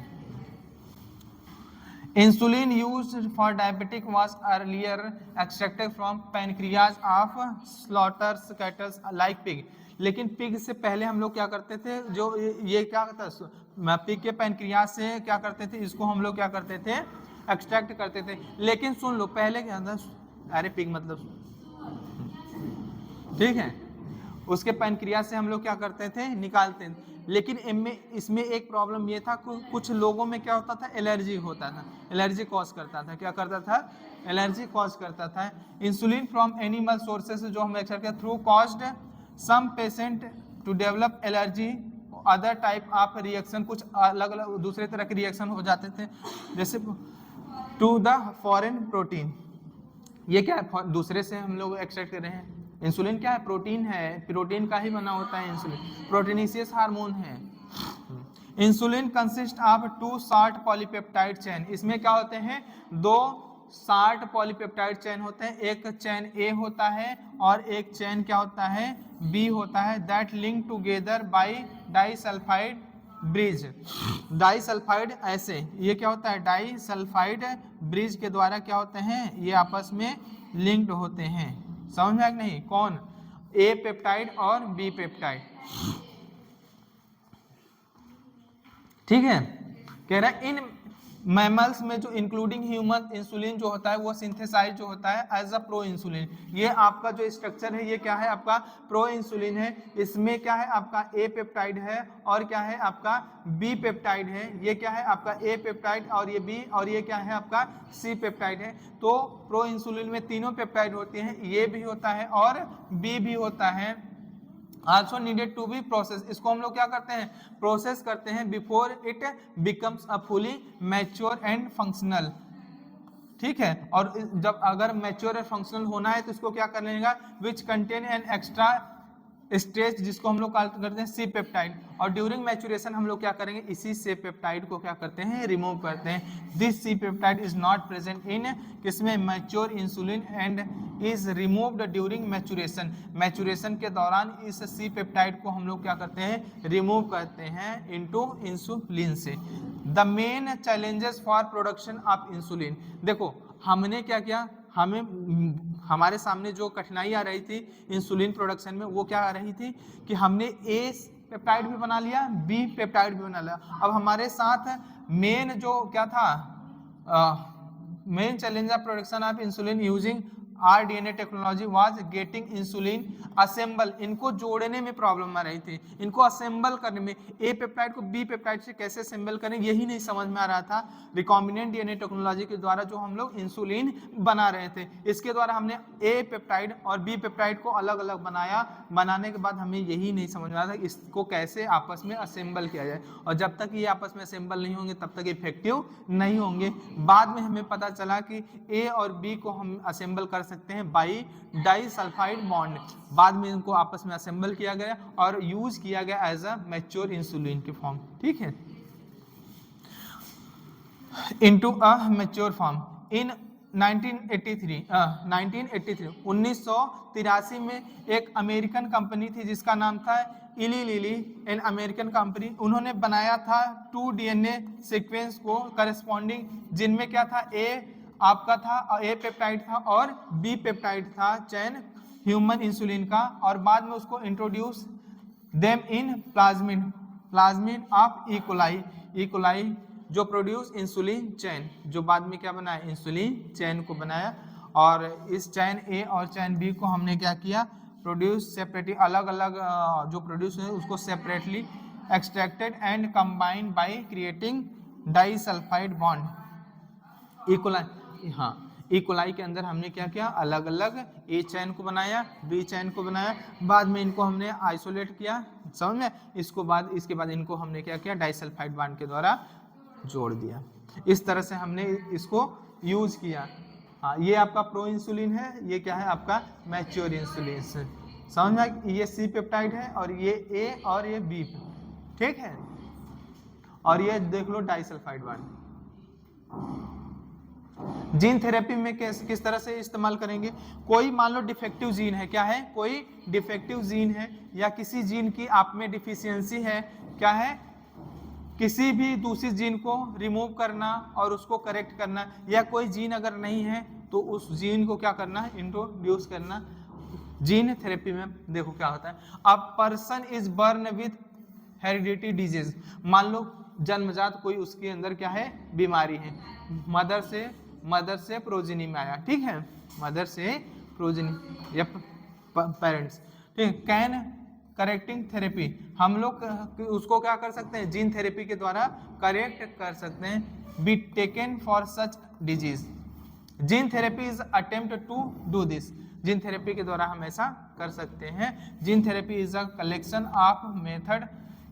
Insulin used for diabetic was earlier extracted from pancreas of slaughtered cattle like pig. लेकिन पिग से पहले हम लोग क्या करते थे, जो ये क्या करता है, पिग के पैनक्रियाज से क्या करते थे, इसको हम लोग क्या करते थे, एक्सट्रैक्ट करते थे। लेकिन सुन लो, पहले क्या था, अरे पिग मतलब ठीक है, उसके पैनक्रियाज से हम लोग क्या करते थे, निकालते थे। लेकिन इसमें एक प्रॉब्लम ये था, कुछ लोगों में क्या होता था, एलर्जी होता था, एलर्जी कॉज करता था। क्या करता था? एलर्जी कॉज करता था। इंसुलिन फ्रॉम एनिमल सोर्सेस जो हम एक्सट्रैक्ट करते through caused some patient to develop allergy, other type of reaction, कुछ अलग अलग दूसरे तरह के रिएक्शन हो जाते थे, जैसे टू द फॉरेन प्रोटीन। ये क्या है, दूसरे से हम लोग एक्सट्रैक्ट कर रहे हैं। इंसुलिन क्या है, प्रोटीन है, प्रोटीन का ही बना होता है इंसुलिन, प्रोटीनेशियस हार्मोन है। Insulin consist of 2 short polypeptide chain. इसमें क्या होते हैं, 2 शॉर्ट पॉलीपेप्टाइड चेन होते हैं। एक चेन ए होता है और एक चेन क्या होता है, बी होता है। That link together by disulphide bridge. Disulphide ऐसे, ये क्या होता है, डाइसल्फाइड ब्रिज के द्वारा क्या होते हैं, ये आपस में लिंक्ड होते हैं। समझ में आ नहीं, कौन, ए पेप्टाइड और बी पेप्टाइड। ठीक है, कह रहा है इन मैमल्स में जो इंक्लूडिंग ह्यूमन, इंसुलिन जो होता है वो सिंथेसाइज जो होता है एज अ प्रो इंसुलिन। ये आपका जो स्ट्रक्चर है ये क्या है, आपका प्रो इंसुलिन है। इसमें क्या है, आपका ए पेप्टाइड है और क्या है, आपका बी पेप्टाइड है। ये क्या है, आपका ए पेप्टाइड और ये बी, और ये क्या है, आपका सी पेप्टाइड है। तो प्रो इंसुलिन में तीनों पेप्टाइड होते हैं, ये भी होता है और बी भी होता है। also needed to be processed, इसको हम लोग क्या करते हैं, प्रोसेस करते हैं before it becomes a fully mature and functional. ठीक है, और जब अगर मैच्योर और फंक्शनल होना है तो इसको क्या कर लेगा, which contain an extra stage, जिसको हम लोग करते हैं सी पेप्टाइड। और ड्यूरिंग मैच्योरेशन हम लोग क्या करेंगे, इसी सी पेप्टाइड को क्या करते हैं, रिमूव करते हैं। This C peptide is not present in किसमें, mature insulin and is removed during maturation. Maturation के दौरान इस सी पेप्टाइड को हम लोग क्या करते हैं, रिमूव करते हैं इनटू इंसुलिन से। The main challenges for production of insulin, देखो हमने क्या किया, हमारे सामने जो कठिनाई आ रही थी इंसुलिन प्रोडक्शन में, वो क्या आ रही थी कि हमने ए पेप्टाइड भी बना लिया, बी पेप्टाइड भी बना लिया। अब हमारे साथ मेन जो क्या था, main challenge of production of insulin using RDNA technology was getting insulin assemble. इनको जोड़ने में प्रॉब्लम आ रही थी, इनको असेंबल करने में, ए पेप्टाइड को बी पेप्टाइड से कैसे असेंबल करें यही नहीं समझ में आ रहा था। रिकॉम्बिनेंट DNA टेक्नोलॉजी के द्वारा जो हम लोग इंसुलिन बना रहे थे, इसके द्वारा हमने ए पेप्टाइड और बी पेप्टाइड को अलग अलग बनाया। बनाने के बाद हमें यही नहीं समझ में आ रहा था इसको कैसे आपस में असेंबल किया जाए, और जब तक ये आपस में असेंबल नहीं होंगे तब तक इफेक्टिव नहीं होंगे। बाद में हमें पता चला कि ए और बी को हम असेंबल कर सकते हैं बाई डाइसल्फाइड बॉन्ड। बाद में इनको आपस में असेंबल किया गया और यूज किया गया एज अ मैच्योर इंसुलिन की फॉर्म। ठीक है, into a mature form in 1983 में एक अमेरिकन कंपनी थी जिसका नाम था इली लिली, एन अमेरिकन कंपनी। उन्होंने बनाया था 2 DNA सीक्वेंस को करस्पॉन्डिंग, जिनमें क्या था, ए आपका था ए पेप्टाइड था और बी पेप्टाइड था चैन ह्यूमन इंसुलिन का, और बाद में उसको introduce them in plasmid of E coli जो प्रोड्यूस इंसुलिन चैन, जो बाद में क्या बनाया, इंसुलिन चैन को बनाया। और इस चैन ए और चैन बी को हमने क्या किया, प्रोड्यूस सेपरेटली, अलग अलग जो प्रोड्यूस है उसको separately extracted and combined by creating disulphide bond. E coli, हाँ इकोलाई के अंदर हमने क्या किया, अलग अलग ए चैन को बनाया, बी चैन को बनाया, बाद में इनको हमने आइसोलेट किया, समझ में, इसके बाद इनको हमने क्या किया, डाइसल्फाइड बॉन्ड के द्वारा जोड़ दिया। इस तरह से हमने इसको यूज किया। हाँ, ये आपका प्रो इंसुलिन है, ये क्या है आपका मैच्योर इंसुलिन, समझ में, ये सी पेप्टाइड है और ये ए और ये बी, ठीक है। और ये देख लो डाइसल्फाइड बॉन्ड। जीन थेरेपी में किस तरह से इस्तेमाल करेंगे, कोई मान लो डिफेक्टिव जीन है, क्या है, कोई डिफेक्टिव जीन है या किसी जीन की आप में डिफिशियंसी है, क्या है, किसी भी दूसरी जीन को रिमूव करना और उसको करेक्ट करना, या कोई जीन अगर नहीं है तो उस जीन को क्या करना है, इंट्रोड्यूस करना। जीन थेरेपी में देखो क्या होता है, a person is burn with heredity disease, मान लो जन्मजात कोई उसके अंदर क्या है, बीमारी है, मदर से प्रोजेनी में आया, ठीक है, मदर से प्रोजेनी या पेरेंट्स, ठीक। कैन करेक्टिंग थेरेपी, हम लोग उसको क्या कर सकते हैं, जीन थेरेपी के द्वारा करेक्ट कर सकते हैं, be taken for such disease. Gene therapy is attempt to do this, gene therapy के द्वारा हम ऐसा कर सकते हैं। Gene therapy is a collection of method,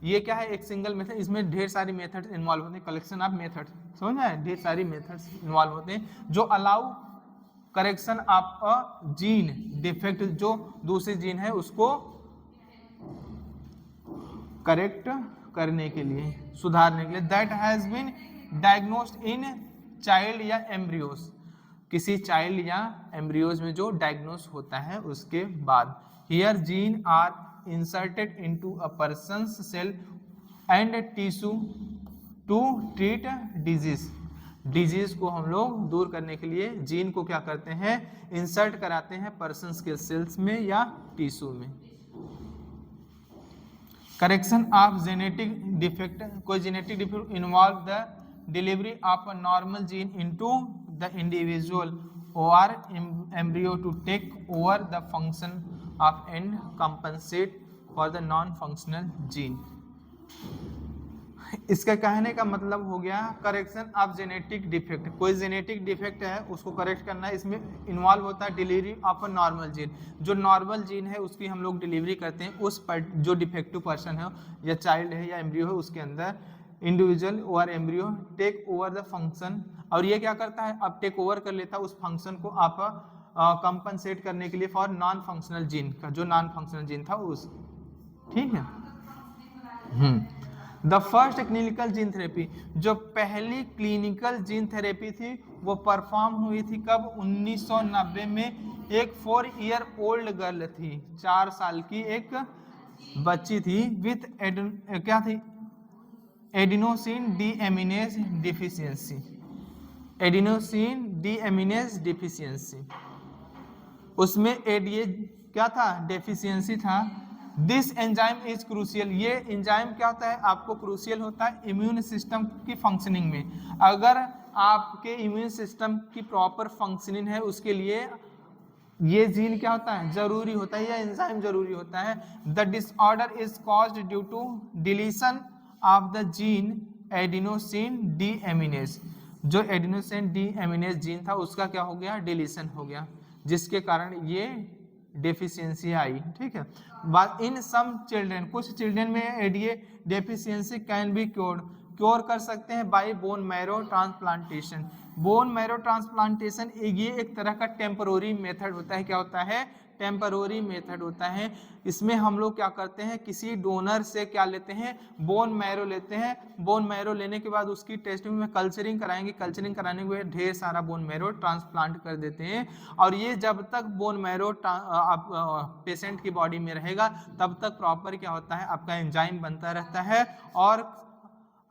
ये क्या है, एक सिंगल मेथड, इसमें ढेर सारी मेथड इन्वॉल्व होते हैं, कलेक्शन ऑफ मेथड, समझ में, ढेर सारी मेथड्स इन्वॉल्व होते हैं जो allow correction of a gene defect, जो दूसरी जीन है उसको करेक्ट करने के लिए, सुधारने के लिए, that has been diagnosed in child या एम्ब्रियोज, किसी चाइल्ड या एम्ब्रियोज में जो डायग्नोस होता है उसके बाद। Here gene are inserted into a person's cell and tissue to treat disease को हम लोग दूर करने के लिए जीन को क्या करते हैं, इंसर्ट कराते हैं पर्सन्स के सेल्स में या टिश्यू में। करेक्शन ऑफ जेनेटिक डिफेक्ट, कोई genetic defect involve the delivery of a normal gene into the individual or embryo to take over the function of and compensate for the non functional gene. इसका कहने का मतलब हो गया correction of genetic defect, कोई genetic defect है उसको correct करना है, इसमें इन्वॉल्व होता है delivery of a normal gene, जो नॉर्मल जीन है उसकी हम लोग डिलीवरी करते हैं उस पर जो डिफेक्टिव पर्सन है या चाइल्ड है या एम्ब्रियो है उसके अंदर, individual or embryo take over the function, और ये क्या करता है, अब टेक ओवर कर लेता है उस फंक्शन को आप कंपनसेट करने के लिए फॉर नॉन फंक्शनल जीन का, जो नॉन फंक्शनल जीन था उस, ठीक है। The first clinical gene therapy, जो पहली क्लिनिकल जीन थेरेपी थी वो परफॉर्म हुई थी कब, 1990 में। एक 4 ईयर ओल्ड गर्ल थी, 4 साल की एक बच्ची थी, विथ क्या थी, adenosine deaminase deficiency, adenosine deaminase deficiency, उसमें एडीए क्या था, डेफिशिएंसी था। दिस एंजाइम इज क्रूशियल, ये एंजाइम क्या होता है, आपको क्रूशियल होता है इम्यून सिस्टम की फंक्शनिंग में। अगर आपके इम्यून सिस्टम की प्रॉपर फंक्शनिंग है उसके लिए ये जीन क्या होता है, जरूरी होता है, ये एंजाइम जरूरी होता है। The disorder is caused due to deletion of the gene adenosine deaminase, जो एडिनोसिन डीएमिनेज जीन था उसका क्या हो गया, डिलीशन हो गया, जिसके कारण ये डेफिशिएंसी आई, ठीक है। इन सम चिल्ड्रेन, कुछ चिल्ड्रेन में ADA deficiency can be cure कर सकते हैं bye bone marrow transplantation. Bone marrow transplantation ये एक तरह का टेम्परोरी मेथड होता है, क्या होता है, टेम्परोरी मेथड होता है। इसमें हम लोग क्या करते हैं, किसी डोनर से क्या लेते हैं, बोन मैरो लेते हैं, बोन मैरो लेने के बाद उसकी टेस्टिंग में कल्चरिंग कराएंगे, कल्चरिंग कराने के बाद ढेर सारा बोन मैरो ट्रांसप्लांट कर देते हैं, और ये जब तक बोन मैरो पेशेंट की बॉडी में रहेगा तब तक प्रॉपर क्या होता है, आपका एंजाइम बनता रहता है और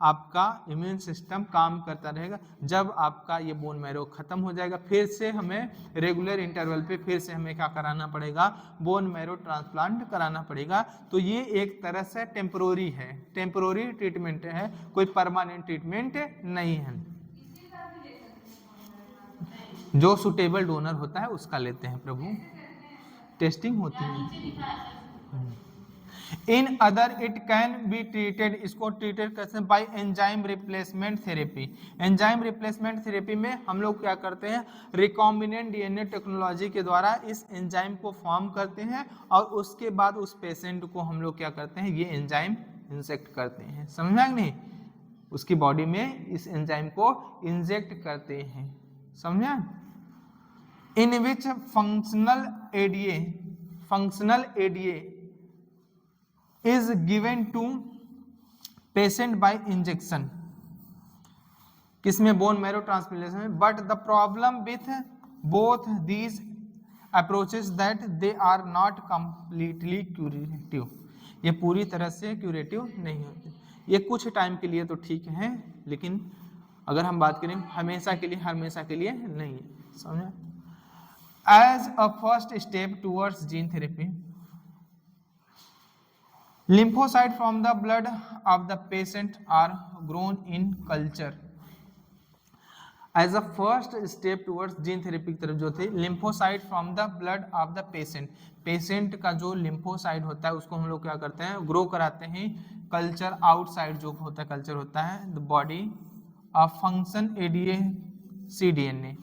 आपका इम्यून सिस्टम काम करता रहेगा। जब आपका ये बोन मैरो खत्म हो जाएगा, फिर से हमें रेगुलर इंटरवल पे फिर से हमें क्या कराना पड़ेगा, बोन मैरो ट्रांसप्लांट कराना पड़ेगा। तो ये एक तरह से टेम्परोरी है, टेम्परोरी ट्रीटमेंट है, कोई परमानेंट ट्रीटमेंट नहीं है। जो सुटेबल डोनर होता है उसका लेते हैं प्रभु, टेस्टिंग होती है। In other it can be treated, इसको ट्रीटेड करते हैं bye enzyme replacement therapy. Enzyme replacement therapy में हम लोग क्या करते हैं, रिकॉम्बिनेंट डीएनए टेक्नोलॉजी के द्वारा इस एंजाइम को फॉर्म करते हैं और उसके बाद उस पेशेंट को हम लोग क्या करते हैं, ये एंजाइम इंजेक्ट करते हैं। समझा नहीं, उसकी बॉडी में इस एंजाइम को इंजेक्ट करते हैं, समझा। In which functional ADA is given to patient by injection, किसमें, बोन मैरो ट्रांसप्लांटेशन में। But the problem with both these approaches that they are not completely curative, ये पूरी तरह से क्यूरेटिव नहीं होते, ये कुछ टाइम के लिए तो ठीक है, लेकिन अगर हम बात करें हमेशा के लिए नहीं है, समझा। As a first step towards gene therapy, lymphocyte from the blood of the patient are grown in culture। as a first step towards gene therapy की तरफ जो थे, lymphocyte from the blood of the patient का जो lymphocyte होता है उसको हम लोग क्या करते हैं, ग्रो कराते हैं कल्चर आउटसाइड, जो होता है कल्चर होता है the body of function ADA cDNA।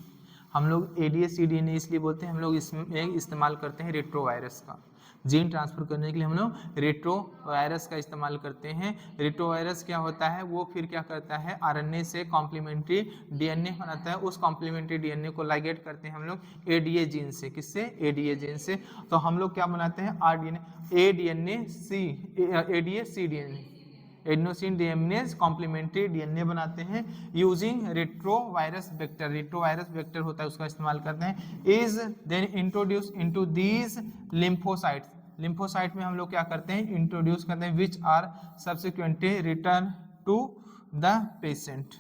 हम लोग एडीए cDNA इसलिए बोलते हैं, हम लोग इसमें इस्तेमाल करते हैं रेट्रोवायरस का, जीन ट्रांसफर करने के लिए हम लोग रेट्रोवायरस का इस्तेमाल करते हैं। रेट्रोवायरस क्या होता है, वो फिर क्या करता है, आरएनए से कॉम्प्लीमेंट्री डीएनए बनाता है, उस कॉम्प्लीमेंट्री डीएनए को लाइगेट करते हैं हम लोग एडीए जीन से, किससे, एडीए जीन से। तो हम लोग क्या बनाते हैं, ADA cDNA, adenosine deaminase complementary DNA बनाते हैं using retrovirus vector. Retrovirus vector होता है, उसका इस्तेमाल करते हैं। Is then introduce into these lymphocytes, lymphocyte में हम लोग क्या करते हैं, इंट्रोड्यूस करते हैं, which are subsequently return to the patient.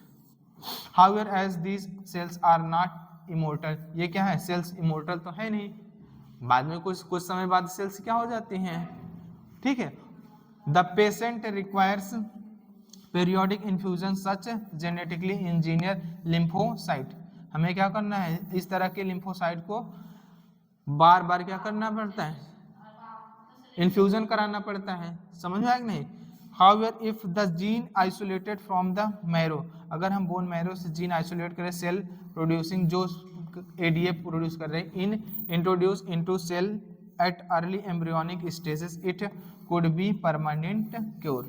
However as these cells are not immortal, ये क्या है, सेल्स इमोर्टल तो है नहीं, बाद में कुछ समय बाद सेल्स क्या हो जाती हैं, ठीक है। The patient requires periodic infusion such genetically engineer lymphocyte, हमें क्या करना है, इस तरह के लिम्फोसाइट को बार बार क्या करना पड़ता है, इन्फ्यूजन कराना पड़ता है, समझ में आया कि नहीं। However if the gene isolated from the marrow, अगर हम बोन मैरो से जीन आइसोलेट करें, सेल प्रोड्यूसिंग जो एडीए प्रोड्यूस कर रहे हैं, introduce into cell at early embryonic stages, it could be permanent cure.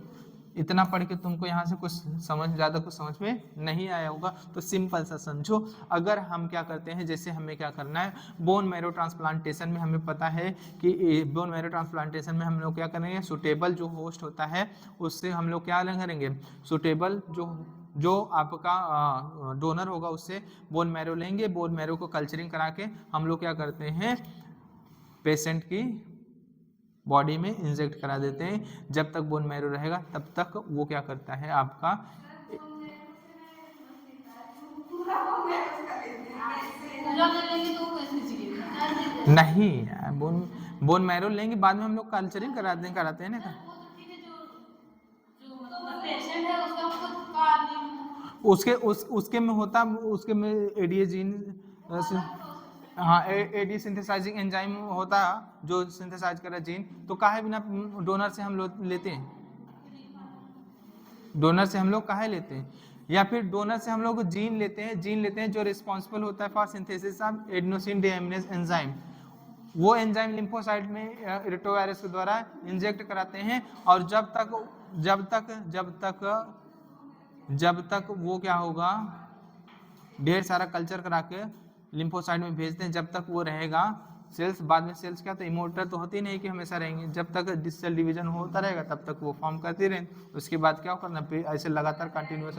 इतना पढ़ के तुमको यहाँ से कुछ ज़्यादा कुछ समझ में नहीं आया होगा, तो सिंपल सा समझो। अगर हम क्या करते हैं, जैसे हमें क्या करना है, बोन मैरो ट्रांसप्लांटेशन में हमें पता है कि बोन मैरो ट्रांसप्लांटेशन में हम लोग क्या करेंगे, सुटेबल जो होस्ट होता है उससे हम लोग क्या करेंगे, सुटेबल जो आपका डोनर होगा उससे बोन मैरो लेंगे, बोन मैरो को कल्चरिंग करा के हम लोग क्या करते हैं, पेशेंट की बॉडी में इंजेक्ट करा देते हैं। जब तक बोन मैरो रहेगा तब तक वो क्या करता है, आपका नहीं, बोन मैरो लेंगे, बाद में हम लोग कल्चरिंग कराते हैं ना, उसके में होता, उसके में एडीए जीन, हाँ एडी सिंथेसाइजिंग एंजाइम होता है जो सिंथेसाइज कर रहा है जीन, तो काहे बिना डोनर से हम लोग लेते हैं, डोनर से हम लोग काहे लेते हैं, या फिर डोनर से हम लोग जीन लेते हैं जो रिस्पॉन्सिबल होता है for synthesis of adenosine deaminase enzyme, वो एंजाइम लिम्फोसाइट में रेट्रोवायरस के द्वारा इंजेक्ट कराते हैं, और जब तक वो क्या होगा, ढेर सारा कल्चर करा के लिम्फोसाइट में भेजते हैं, जब तक वो रहेगा सेल्स, बाद में सेल्स क्या, तो इमोर्टल तो होती नहीं कि हमेशा रहेंगे, जब तक सेल डिवीजन होता रहेगा तब तक वो फॉर्म करती रहेंगे, उसके बाद क्या करना, ऐसे लगातार कंटिन्यूस।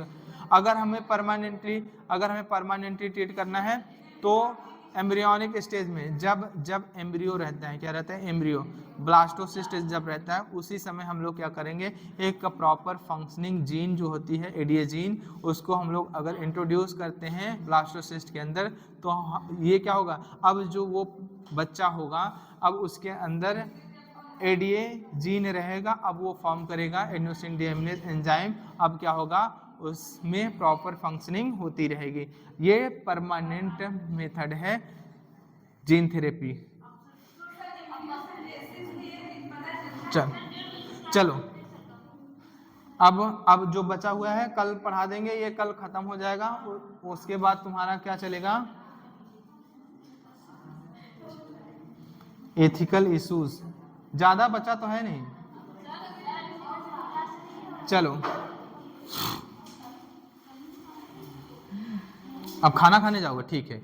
अगर हमें परमानेंटली ट्रीट करना है तो एम्ब्रियोनिक स्टेज में जब एम्ब्रियो रहता है, क्या रहता है, एम्ब्रियो, ब्लास्टोसिस्ट जब रहता है, उसी समय हम लोग क्या करेंगे, एक प्रॉपर फंक्शनिंग जीन जो होती है एडीए जीन, उसको हम लोग अगर इंट्रोड्यूस करते हैं ब्लास्टोसिस्ट के अंदर, तो ये क्या होगा, अब जो वो बच्चा होगा, अब उसके अंदर एडीए जीन रहेगा, अब वो फॉर्म करेगा एडेनोसिन डीएमिनेज एंजाइम, अब क्या होगा, उसमें प्रॉपर फंक्शनिंग होती रहेगी। ये परमानेंट मेथड है जीन थेरेपी। चलो अब जो बचा हुआ है कल पढ़ा देंगे, ये कल खत्म हो जाएगा, उसके बाद तुम्हारा क्या चलेगा, एथिकल इश्यूज। ज्यादा बचा तो है नहीं, चलो अब खाना खाने जाओगे, ठीक है।